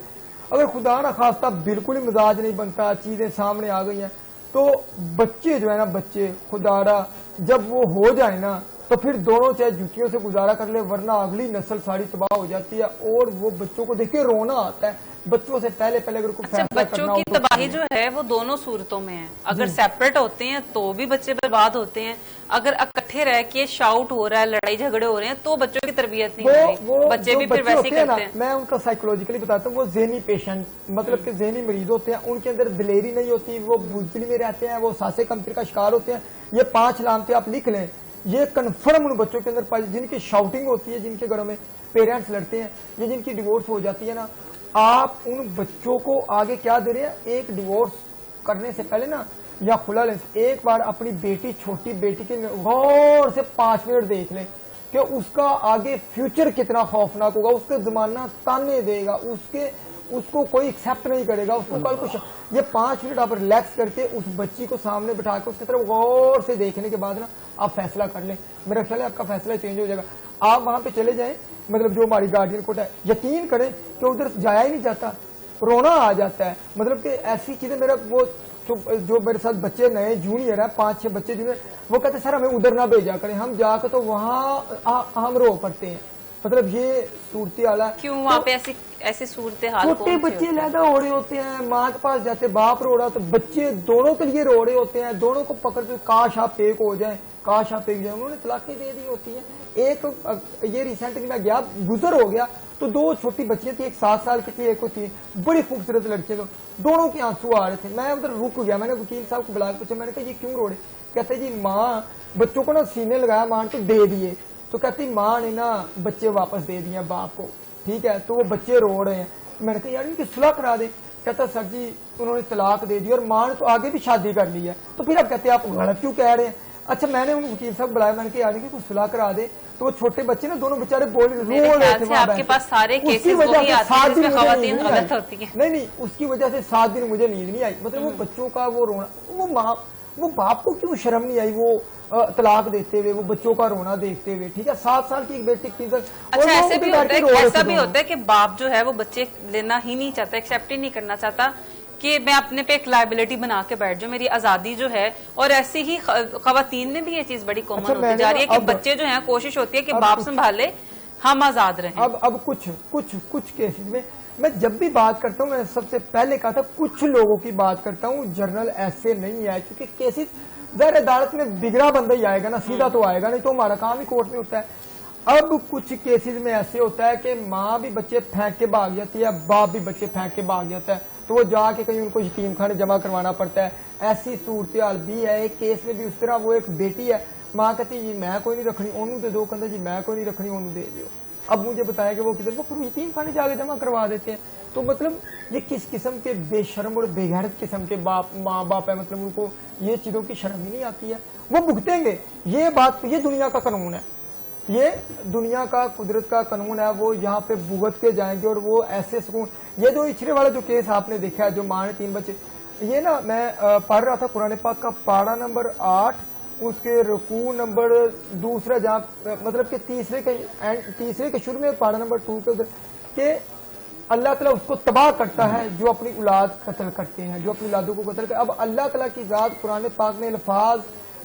अगर खुदा ना खास्ता बिल्कुल ही मिजाज नहीं बनता, चीजें सामने आ गई हैं, तो बच्चे जो है ना, बच्चे खुदारा जब वो हो जाए ना तो फिर दोनों चाहे जुतियों से गुजारा कर ले, वरना अगली नस्ल सारी तबाह हो जाती है। और वो बच्चों को देख के रोना आता है, बच्चों से पहले अगर कोई फैसला बच्चों करना की हो तो तबाही जो है वो दोनों सूरतों में है। अगर सेपरेट होते हैं तो भी बच्चे बर्बाद होते हैं, अगर इकट्ठे रह के शाउट हो रहा है, लड़ाई झगड़े हो रहे हैं तो बच्चों की तरबियत नहीं हो रही, बच्चे भी फिर वैसे ही करते हैं। मैं उनका साइकोलॉजिकली बताता हूँ, वो ज़हनी पेशेंट मतलब कि ज़हनी मरीज होते हैं, उनके अंदर दिलेरी नहीं होती, वो बुज़दिली में रहते हैं, वो सांसें कमतर का शिकार होते हैं। ये 5 लामतें आप लिख लें, ये कन्फर्म उन बच्चों के अंदर पाई, जिनकी शाउटिंग होती है, जिनके घरों में पेरेंट्स लड़ते हैं, ये जिनकी डिवोर्स हो जाती है ना, आप उन बच्चों को आगे क्या दे रहे हैं। एक डिवोर्स करने से पहले ना या खुला लें, एक बार अपनी बेटी, छोटी बेटी के गौर से 5 मिनट देख लें कि उसका आगे फ्यूचर कितना खौफनाक होगा, उसका जमाना ताने देगा, उसको कोई एक्सेप्ट नहीं करेगा, उसको कल कुछ। ये 5 मिनट आप रिलैक्स करके उस बच्ची को सामने बिठा के उसकी तरफ गौर से देखने के बाद ना आप फैसला कर लें, मेरा ख्याल है आपका फैसला चेंज हो जाएगा। आप वहां पे चले जाएं, मतलब जो हमारी गार्डियन कोर्ट है, यकीन करें कि उधर जाया ही नहीं जाता, रोना आ जाता है। मतलब कि ऐसी चीजें, मेरा वो जो मेरे साथ बच्चे नए जूनियर है, 5-6 बच्चे जूनियर, वो कहते हैं सर हमें उधर ना भेजा करें, हम जाकर तो वहाँ हम रो पड़ते हैं। मतलब ये सूरत हाल है। क्यों वहाँ पे ऐसी सूरत हाल? छोटे बच्चे लैदा हो रहे होते हैं, माँ के पास जाते बाप रो रहा, तो बच्चे दोनों के लिए रो रहे होते हैं, दोनों को पकड़ के काश आप एक हो जाए, काश आप एक जाए। उन्होंने तलाकें दे दी होती है। एक ये रिसेंटली मैं गया, गुजर हो गया, तो 2 छोटी बच्चियां थी, एक 7 साल की थी, एक थी बड़ी खूबसूरत लड़कियां, तो दोनों के आंसू आ रहे थे। मैं उधर रुक गया, मैंने वकील साहब को बुला के पूछा, मैंने कहा ये क्यों रो रहे? कहते जी माँ बच्चों को ना सीने लगाया, माँ तो दे दिए, तो कहती माँ ने ना बच्चे वापस दे दिए बाप को, ठीक है, तो वो बच्चे रो रहे हैं। मैंने कहा यार इनकी सुलह करा दे। कहता सर जी उन्होंने तलाक दे दी और माँ ने तो आगे भी शादी कर ली है, तो फिर आप कहते हैं आप गलत क्यों कह रहे हैं? अच्छा मैंने उन वकील साहब बुलाया, मैंने कहा कि कुछ सुलह करा दे, तो वो छोटे बच्चे ना दोनों बेचारे रो रहे थे। आपके पास सारे केसेस वही आते हैं जिसमें खवातीन गलत होती हैं। नहीं, उसकी वजह से 7 दिन मुझे नींद नहीं आई। मतलब वो बच्चों का वो रोना, वो बाप को क्यों शर्म नहीं आई वो तलाक देते हुए, वो बच्चों का रोना देखते हुए? ठीक है, 7 साल की एक बेटी की। अच्छा ऐसा भी होता है कि बाप जो है वो बच्चे लेना ही नहीं चाहता, एक्सेप्ट ही नहीं करना चाहता कि मैं अपने पे एक लाइबिलिटी बना के बैठ जाऊं, मेरी आजादी जो है। और ऐसी ही खवातीन में भी ये चीज बड़ी कॉमन होती जा रही है कि बच्चे जो हैं कोशिश होती है कि बाप संभाले, हम आजाद रहें। अब कुछ केसेस में मैं जब भी बात करता हूँ, मैं सबसे पहले कहा था कुछ लोगों की बात करता हूँ, जर्नल ऐसे नहीं है, क्योंकि केसेस ज़ाहिर अदालत में बिगड़ा बंदा ही आएगा ना, सीधा तो आएगा नहीं, तो हमारा काम ही कोर्ट में होता है। अब कुछ केसेस में ऐसे होता है कि माँ भी बच्चे फेंक के भाग जाती है, बाप भी बच्चे फेंक के भाग जाता है, तो वो जाके कहीं उनको यतीम खाने जमा करवाना पड़ता है। ऐसी सूरत हाल भी है। एक केस में भी उस तरह, वो एक बेटी है, माँ कहती जी मैं कोई नहीं रखनी, ओनू दे दो, कहते जी मैं कोई नहीं रखनी, ओनू दे दो। अब मुझे बताया कि वो किधर, वो फिर यतीम खाने जाके जमा करवा देते हैं। तो मतलब ये किस किस्म के बेशर्म और बेगैरत किस्म के माँ बाप है, मतलब उनको ये चीजों की शर्म ही नहीं आती है, वो भुगतेंगे। ये बात, ये दुनिया का कानून है, ये दुनिया का कुदरत का कानून है, वो यहाँ पे भुगत के जाएंगे। और वो ऐसे सुकून, ये जो इछरे वाला जो केस आपने देखा है, जो माँ ने 3 बच्चे, ये ना मैं पढ़ रहा था कुरान पाक का पारा नंबर 8, उसके रुकू नंबर 2, जहाँ मतलब कि तीसरे के शुरू में पारा नंबर 2 के उधर के अल्लाह ताला उसको तबाह करता है जो अपनी औलाद कत्ल करते हैं, जो अपनी औलादों को कत्ल करते हैं। अब अल्लाह ताला की जात कुरान पाक में अल्फाज,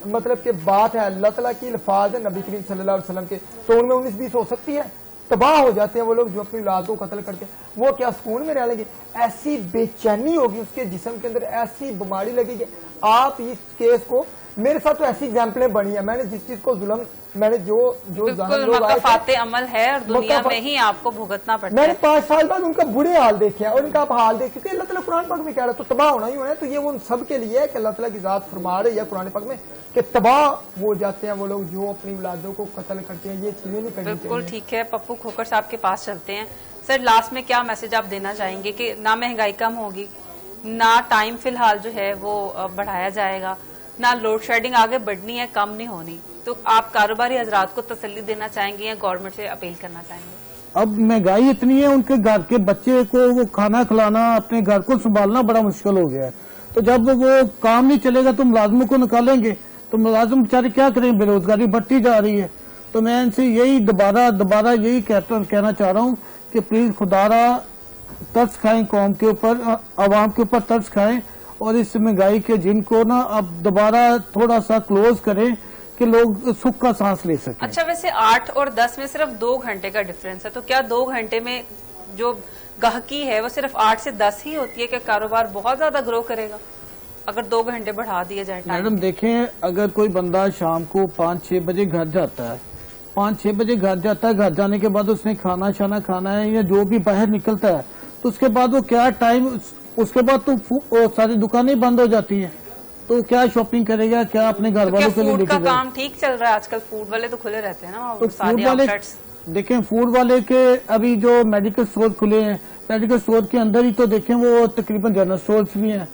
मतलब कि बात है अल्लाह ताला की अल्फाज है नबी करीम सल्लल्लाहु अलैहि वसल्लम के, तो उनमें 19-20 हो सकती है। तबाह हो जाते हैं वो लोग जो अपनी औलाद को कत्ल करते हैं, वो क्या सुकून में रह लेंगे? ऐसी बेचैनी होगी उसके जिस्म के अंदर, ऐसी बीमारी लगेगी। आप इस केस को, मेरे साथ तो ऐसी एग्जाम्पलें बनी है, मैंने जिस चीज को जुल्म, मैंने जो मकाफाते अमल है और दुनिया में ही आपको भुगतना पड़ता है। मैंने 5 साल बाद उनका बुरे हाल देखे हैं, और इनका आप हाल देखे, क्योंकि अल्लाह ताला कुरान पाक में कह रहा है तो तबाह होना ही होना है। तो ये वो उन सब के लिए है कि अल्लाह ताला की जात फरमा रही है कुरान पाक में कि तबाह हो जाते हैं वो लोग जो अपनी औलादों को कत्ल करते हैं। ये चीजें नहीं करनी। बिल्कुल ठीक है, पप्पू खोकर साहब के पास चलते हैं। सर लास्ट में क्या मैसेज आप देना चाहेंगे कि ना महंगाई कम होगी, ना टाइम फिलहाल जो है वो बढ़ाया जाएगा, ना लोड शेडिंग आगे बढ़नी है, कम नहीं होनी, तो आप कारोबारी हजरात को तसल्ली देना चाहेंगे या गवर्नमेंट से अपील करना चाहेंगे? अब महंगाई इतनी है, उनके घर के बच्चे को वो खाना खिलाना, अपने घर को संभालना बड़ा मुश्किल हो गया है। तो जब वो काम नहीं चलेगा तो मुलाजमों को निकालेंगे, तो मुलाजिम बेचारे क्या करें, बेरोजगारी बढ़ती जा रही है। तो मैं इनसे यही दोबारा यही कहना चाह रहा हूँ कि प्लीज खुदारा तरस खाएं, कौम के ऊपर, आवाम के ऊपर तरस खाएं, और इस महंगाई के जिनको ना अब दोबारा थोड़ा सा क्लोज करें कि लोग सुख का सांस ले सकें। अच्छा वैसे 8 और 10 में सिर्फ 2 घंटे का डिफरेंस है, तो क्या 2 घंटे में जो गाहकी है वो सिर्फ 8 से 10 ही होती है कि कारोबार बहुत ज्यादा ग्रो करेगा अगर 2 घंटे बढ़ा दिए जाए? मैडम देखें, अगर कोई बंदा शाम को 5-6 बजे घर जाता है, 5-6 बजे घर जाता है, घर जाने के बाद उसने खाना शाना खाना है या जो भी बाहर निकलता है, तो उसके बाद वो क्या टाइम, उसके बाद तो सारी दुकानें बंद हो जाती हैं, तो क्या शॉपिंग करेगा, क्या अपने घर वालों के लिए फूड का काम ठीक चल रहा है आजकल? फूड वाले तो खुले रहते हैं ना, तो फूड वाले देखें, फूड वाले के अभी जो मेडिकल स्टोर खुले हैं, मेडिकल स्टोर के अंदर ही तो देखें वो तकरीबन जनरल स्टोर्स भी हैं,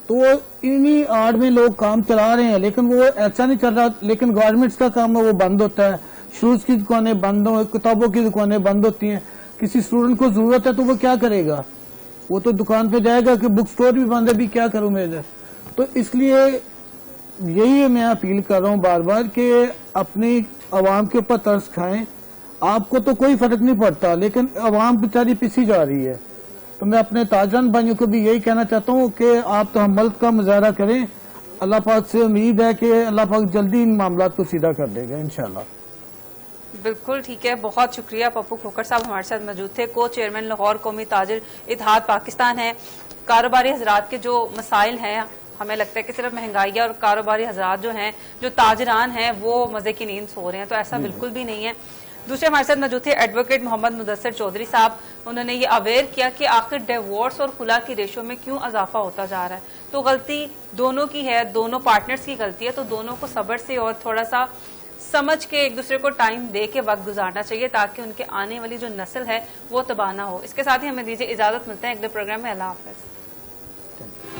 तो वो इन्हीं आड़ में लोग काम चला रहे हैं, लेकिन वो ऐसा नहीं चल रहा। लेकिन गारमेंट्स का काम है वो बंद होता है, शूज की दुकानें बंद हो, किताबों की दुकानें बंद होती हैं। किसी स्टूडेंट को जरूरत है तो वो क्या करेगा, वो तो दुकान पे जाएगा कि बुक स्टोर भी बंद है, भी क्या करूं मैं इधर। तो इसलिए यही मैं अपील कर रहा हूं बार बार कि अपनी आवाम के ऊपर तरस खाएं। आपको तो कोई फर्क नहीं पड़ता, लेकिन आवाम बेचारी पिसी जा रही है। तो मैं अपने ताजरान भाइयों को भी यही कहना चाहता हूं कि आप तहम्मुल का मुजाहरा करें। अल्लाह पाक से उम्मीद है कि अल्लाह पाक जल्दी इन मामलात को सीधा कर देगा इंशाल्लाह। बिल्कुल ठीक है, बहुत शुक्रिया। पप्पू खोकर साहब हमारे साथ मौजूद थे, को चेयरमैन लाहौर कौमी ताजिर इत्तेहाद पाकिस्तान है। कारोबारी हजरात के जो मसाइल हैं, हमें लगता है कि सिर्फ महंगाई और कारोबारी हजरात जो हैं, जो ताजरान हैं, वो मजे की नींद सो रहे हैं, तो ऐसा बिल्कुल भी नहीं है। दूसरे हमारे साथ मौजूद थे एडवोकेट मोहम्मद मुदस्सिर चौधरी साहब। उन्होंने ये अवेयर किया कि आखिर डिवोर्स और खुला की रेशो में क्यों इजाफा होता जा रहा है। तो गलती दोनों की है, दोनों पार्टनर्स की गलती है, तो दोनों को सब्र से और थोड़ा सा समझ के एक दूसरे को टाइम दे के वक्त गुजारना चाहिए, ताकि उनके आने वाली जो नस्ल है वो तबाह ना हो। इसके साथ ही हमें दीजिए इजाजत, मिलते हैं अगले प्रोग्राम में। अल्लाह हाफिज। Thank you.